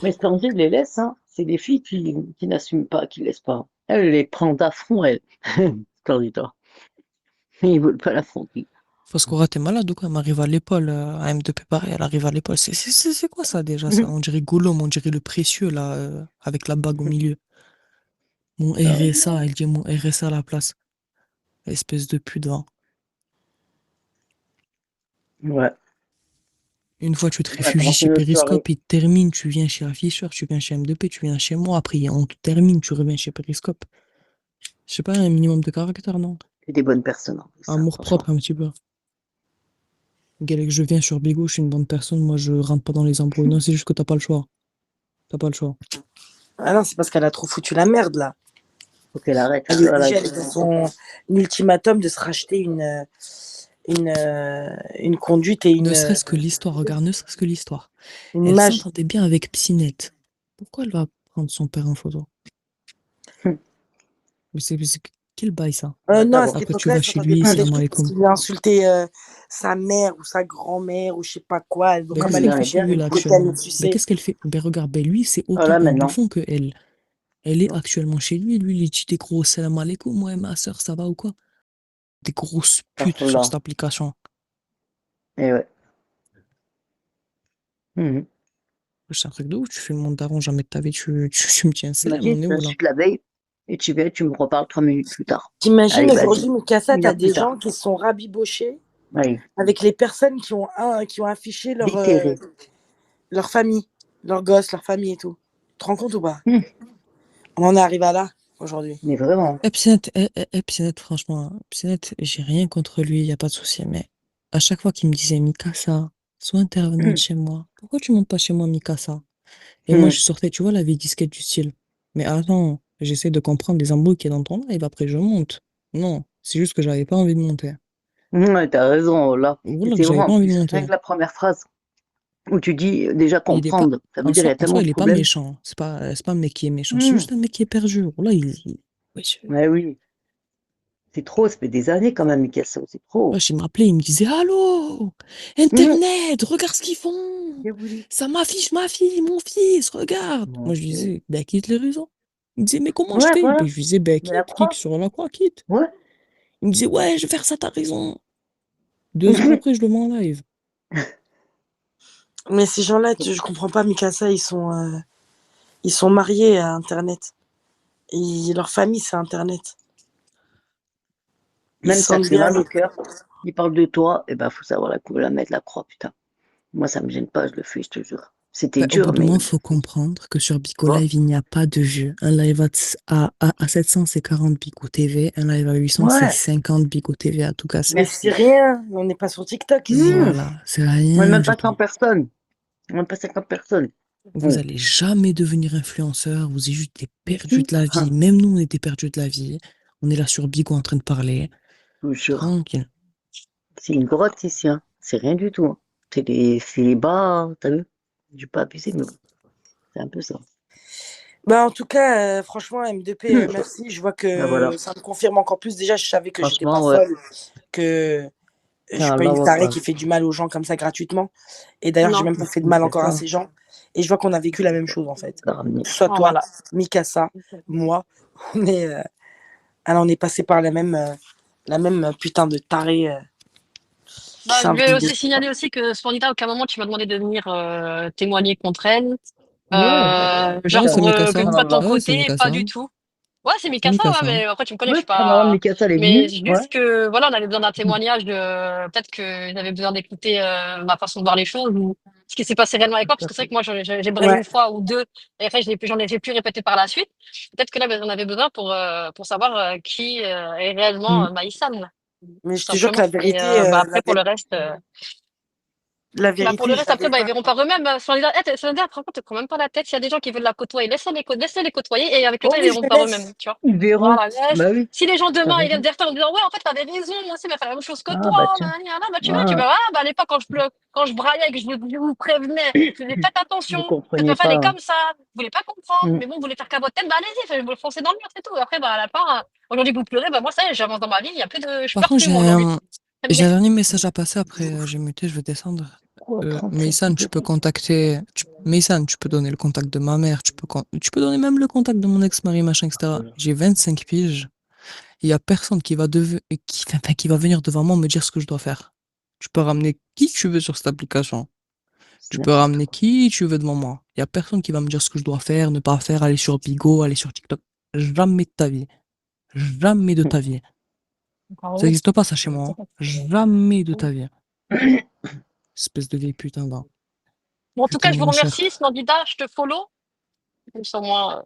Mais Sandrine les laisse, hein. C'est des filles qui n'assument pas, qui laissent pas. Elle les prend d'affront, elle. Sandrine. Ils veulent pas l'affronter. Parce qu'Aura, t'es malade ou quoi? Elle m'arrive à l'épaule, à M2P pareil, elle arrive à l'épaule. C'est quoi ça déjà, ça? On dirait Gollum, on dirait le précieux, là, avec la bague au milieu. Mon RSA, elle dit mon RSA à la place. Espèce de pudeur. Ouais. Une fois, tu te Ouais, réfugies commencer chez notre soirée. Periscope, il te termine, tu viens chez Afficheur, tu viens chez M2P, tu viens chez moi, après on te termine, tu reviens chez Periscope. Je sais pas, un minimum de caractère, non? C'est des bonnes personnes, en plus, ça, Amour franchement. propre un petit peu. Galère, je viens sur Bigo, je suis une bonne personne, moi je rentre pas dans les embrouilles. Non, c'est juste que t'as pas le choix. T'as pas le choix. Ah non, c'est parce qu'elle a trop foutu la merde, là. Faut qu'elle arrête. Elle est Voilà, obligée, elle est dans son ultimatum de se racheter une conduite et Ne serait-ce que l'histoire, regarde, ne serait-ce que l'histoire. une Elle image. s'entendait bien avec Psynette. Pourquoi elle va prendre son père en photo? Mais c'est quel bail ça? Non, à cette Après tu époque-là, vas elle chez s'entendait lui, pas avec salam lui parce alaikum. qu'il a insulté sa mère ou sa grand-mère ou je sais pas quoi. Donc, Ben comme qu'est-ce elle est qu'elle fait chez lui là elle actuellement? le Ben sucer. qu'est-ce qu'elle fait? Ben regarde, ben lui c'est autant Voilà, un maintenant. bouffon que elle. Elle est actuellement chez lui, lui il dit des gros salam alaikum, ouais ma soeur ça va ou quoi? Des grosses putes sur Astaghfirullah. cette application. Et ouais. Mhm. C'est un truc de ouf, tu fais le monde d'avant, jamais de ta vie, tu me tiens un salam, Imagine, on est tu où là? m'insultes la veille et tu viens, tu me reparles 3 minutes plus tard. T'imagines Allez, aujourd'hui, vas-y. Mikasa, 1 t'as heure plus des tard. gens qui se sont rabibochés Allez, avec les personnes qui ont affiché déterré. leur famille, leurs gosses, leur famille et tout. Tu te rends compte ou pas? Hum, On en est arrivé à là aujourd'hui. Mais vraiment. Psynette, franchement, Psynette, j'ai rien contre lui, y a pas de souci, mais à chaque fois qu'il me disait Mikasa, sois intervenante chez moi. Pourquoi tu montes pas chez moi, Mikasa? Et moi, Hum. je sortais, tu vois, la vie disquette du style. Mais attends, j'essaie de comprendre les embrouilles qu'il y a dans ton live, après je monte. Non, c'est juste que j'avais pas envie de monter. Ouais, t'as raison, là. Voilà que C'est j'avais vraiment, pas en envie de plus, rien monter. que la première phrase où tu dis déjà Il est pas, comprendre, ça veut dire il y a en tellement soi, de il est pas problèmes. méchant. C'est pas un mec qui est méchant, c'est Hum. juste un mec qui est perdu. Là, wesh, Ouais, oui. C'est trop, ça fait des années quand même, Mikasa, c'est trop. wesh, il m'appelait, il me disait, allô, Hum. Internet, regarde ce qu'ils font. Et oui. Ça m'affiche ma fille, mon fils, regarde. Ouais, Moi, je lui disais, bah, quitte les réseaux. Il me disait, mais comment je ouais, fais? Ben, voilà. je lui disais, bah, Mais la quitte, clique preuve, sur la croix, quitte. ouais. Il me disait, ouais, je vais faire ça, t'as raison. 2 heures après, je le mets en live. Mais ces gens-là, je comprends pas, Mikasa, ils sont mariés à Internet. Et leur famille, c'est Internet. Ils Même se ça te sentent fait bien. mal au cœur. Il parle de toi, et ben faut savoir la mettre la croix, putain. Moi, ça me gêne pas, je le fais, je te jure. C'était Bah, au bout dur, d'un mais moment, faut comprendre que sur tu Bigo vois. Live, il n'y a pas de vues. Un live à 700, c'est 40 Bigo TV. Un live à 800, c'est Ouais, 50 Bigo TV à tout casser. Mais c'est merci. rien. On n'est pas sur TikTok ici. Voilà, c'est On est rien même du pas tout. 100 personnes. On est même pas 50 personnes. Vous Ouais. allez jamais devenir influenceur, vous êtes juste des perdus Si, de la vie. hein, Même nous, on est des perdus de la vie. On est là sur Bigo en train de parler. je vous jure. Tranquille. C'est une grotte ici, hein. C'est rien du tout, hein. C'est les bas, hein, t'as vu? Je vais pas abuser, mais bon, c'est un peu ça. Bah, en tout cas, franchement, M2P, Hum. merci. Je vois Ben voilà. que ça me confirme encore plus. Déjà, je savais que j'étais pas Franchement, ouais. folle, que je suis pas Allah une tarée Akbar. qui fait du mal aux gens comme ça gratuitement. Et d'ailleurs, j'ai Non, même pas fait de on mal fait encore à ça. ces gens. Et je vois qu'on a vécu la même chose, en fait. Ça ramener. Que ce soit Oh, toi, voilà. Mikasa, moi, on est, alors, on est passé par la même putain de tarée. Bah, C'est je un vais truc de... aussi signaler aussi que Splendida, à aucun moment tu m'as demandé de venir témoigner contre elle. Ouais, Genre Ouais, c'est pour que Mikasa. tu sois de ton Ouais, c'est côté, pas Mikasa. du tout. Ouais, c'est C'est Mikasa, ouais, Mikasa. mais après tu me connais, je ouais, suis carrément, pas. Mikasa, elle est Mais venue. Ouais. juste que voilà, on avait besoin d'un témoignage de peut-être que j'avais besoin d'écouter ma façon de voir les choses ou ce qui s'est passé réellement avec moi, parce que c'est vrai que moi j'ai brûlé Ouais. une fois ou deux, et après j'ai pu répéter par la suite. Peut-être que là, ben, on avait besoin pour savoir qui est réellement Maïsan, Mais tout je te jure que simplement. Et bah, après pour le reste. La Bah, pour vérité, le je reste, après, l'avais bah, ils pas. verront par eux-mêmes. Soledad, par contre, te prends même pas la tête. S'il y a des gens qui veulent la côtoyer, laissez-les côtoyer et avec le Oh temps, ils oui, je verront les par eux-mêmes, laisse. tu vois. Ils verront. Voilà, laisse. Bah oui, Si les gens t'as demain, ils raison. viennent derrière toi en disant, ouais, en fait, t'avais raison, moi aussi, m'a fait la même chose que Ah, toi, bah tiens. nanani, nanana, bah, tu vois, Ah, bah, à l'époque, quand je braillais, que je vous prévenais, je disais, faites vous attention, cette compreniez meuf, elle est pas. comme ça, vous voulez pas comprendre, Mm. mais bon, vous voulez faire qu'à votre tête, bah, allez-y, vous le foncez dans le mur, c'est tout. Après, bah, à la fin, aujourd'hui, vous pleurez, bah, moi, ça y est, j'avance dans ma vie, il y a plus de, je Par pleure contre, plus, moi, aujourd'hui. j'ai un dernier message à passer. Après, j'ai muté, je vais descendre. Oh, 37 Meysan, tu peux contacter. Meysan, tu peux donner le contact de ma mère. Tu peux donner même le contact de mon ex-mari, machin, etc. J'ai 25 piges. Il y a personne qui va venir devant moi me dire ce que je dois faire. Tu peux ramener qui tu veux sur cette application. C'est Tu peux n'importe ramener qui tu veux devant moi. Il y a personne qui va me dire ce que je dois faire, ne pas faire, aller sur Bigo, aller sur TikTok. Jamais de ta vie. Jamais de quoi. ta vie. Ah Ça oui. n'existe pas, ça, chez moi. Hein. Jamais de ta vie. Espèce de vieille putain, va. Bon, en tout cas, Putain, je vous mon cher. remercie, Splendida, je te follow. Comme ça, moi,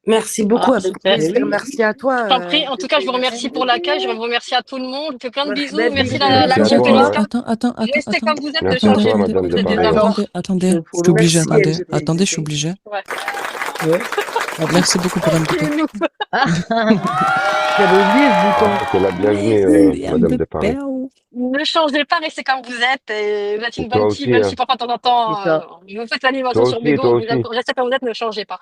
Merci voilà, beaucoup, avec super. plaisir. Merci à toi. Je t'en prie. En tout cas, je vous Merci remercie pour beaucoup. l'accueil. Je vous remercie à tout le monde. Je vous fais plein de bisous. Merhaba, Merci bisous. la Merci à team toi. Periscope. Attends. Restez comme vous êtes, ne Merci à changez toi, plus. madame Vous de êtes des Paris. amours. Attendez. Je Je suis obligé, follow. Merci, attendez, je suis obligé. Ouais. Ouais. Merci beaucoup pour MDP. Tranquille. Ah, j'avais oublié ce bouton. C'est la bienvenue, Merci, madame de Paris. Ne changez pas, restez comme vous êtes. Et vous êtes Et une toi bonne aussi, team, même hein. si parfois, de temps en C'est temps, ça. vous faites l'animation Toi sur aussi, Bigo. toi aussi. Restez comme vous êtes, ne changez pas.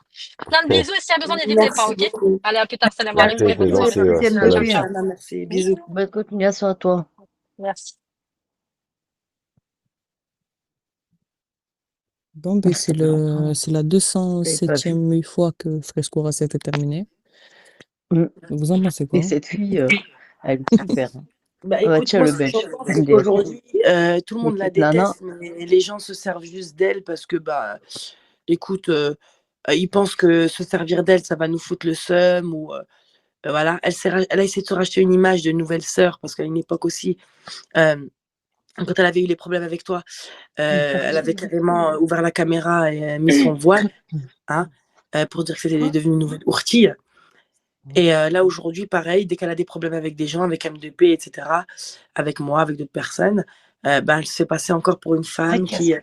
Plein de bisous et s'il y a besoin, n'hésitez pas, Merci ok? beaucoup. Allez, à plus tard. Salam Merci, alaikum et c'est bonne soirée. gentil. Merci Salam. MDP. Inch'Allah, merci. Bisous. Bonne continuation à toi. Merci. Bon, ben, c'est la J'avais pas vu. 207e fois que Frescura s'était terminé. Mm. Vous en pensez Et quoi? cette fille, elle est super. Hein. Bah Ah bah écoute, tiens, moi le ce que belge. j'en pense, c'est MDR. qu'aujourd'hui, tout le Et monde la cette nana, déteste, mais les gens se servent juste d'elle parce que, bah, écoute, ils pensent que se servir d'elle, ça va nous foutre le seum ou voilà. Elle a essayé de se racheter une image de nouvelle sœur parce qu'à une époque aussi, quand elle avait eu les problèmes avec toi, elle avait carrément ouvert la caméra et mis son voile, hein, pour dire que c'était devenu une nouvelle ourtille. Et là, aujourd'hui, pareil, dès qu'elle a des problèmes avec des gens, avec M2P, etc., avec moi, avec d'autres personnes, ben, elle se fait passer encore pour une femme qui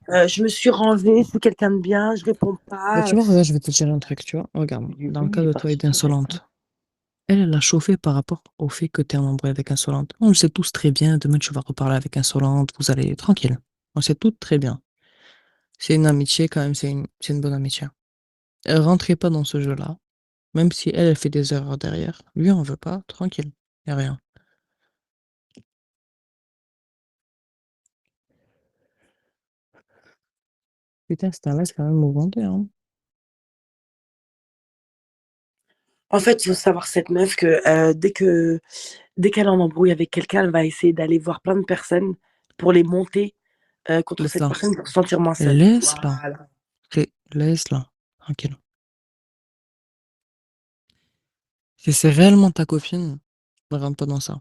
je me suis rangée, c'est quelqu'un de bien, je réponds Bah, pas. tu vois, regarde, je vais te dire un truc, tu vois. Regarde, dans le cas de toi et d'Insolente, elle a chauffé par rapport au fait que tu es en embrouille avec Insolente. On le sait tous très bien, demain tu vas reparler avec Insolente, vous allez tranquille. On le sait tous très bien. C'est une amitié quand même, c'est une bonne amitié. Rentrez pas dans ce jeu-là. Même si elle fait des erreurs derrière, lui on veut pas, tranquille, y a rien. Putain, c'est un live quand même mouvementé, hein. En fait, il faut savoir cette meuf que dès qu'elle en embrouille avec quelqu'un, elle va essayer d'aller voir plein de personnes pour les monter contre cette Laisse-la. personne pour se sentir moins seule. Laisse-la. Voilà. Laisse-la. Tranquille. Si c'est réellement ta copine, ne rentre pas dans ça.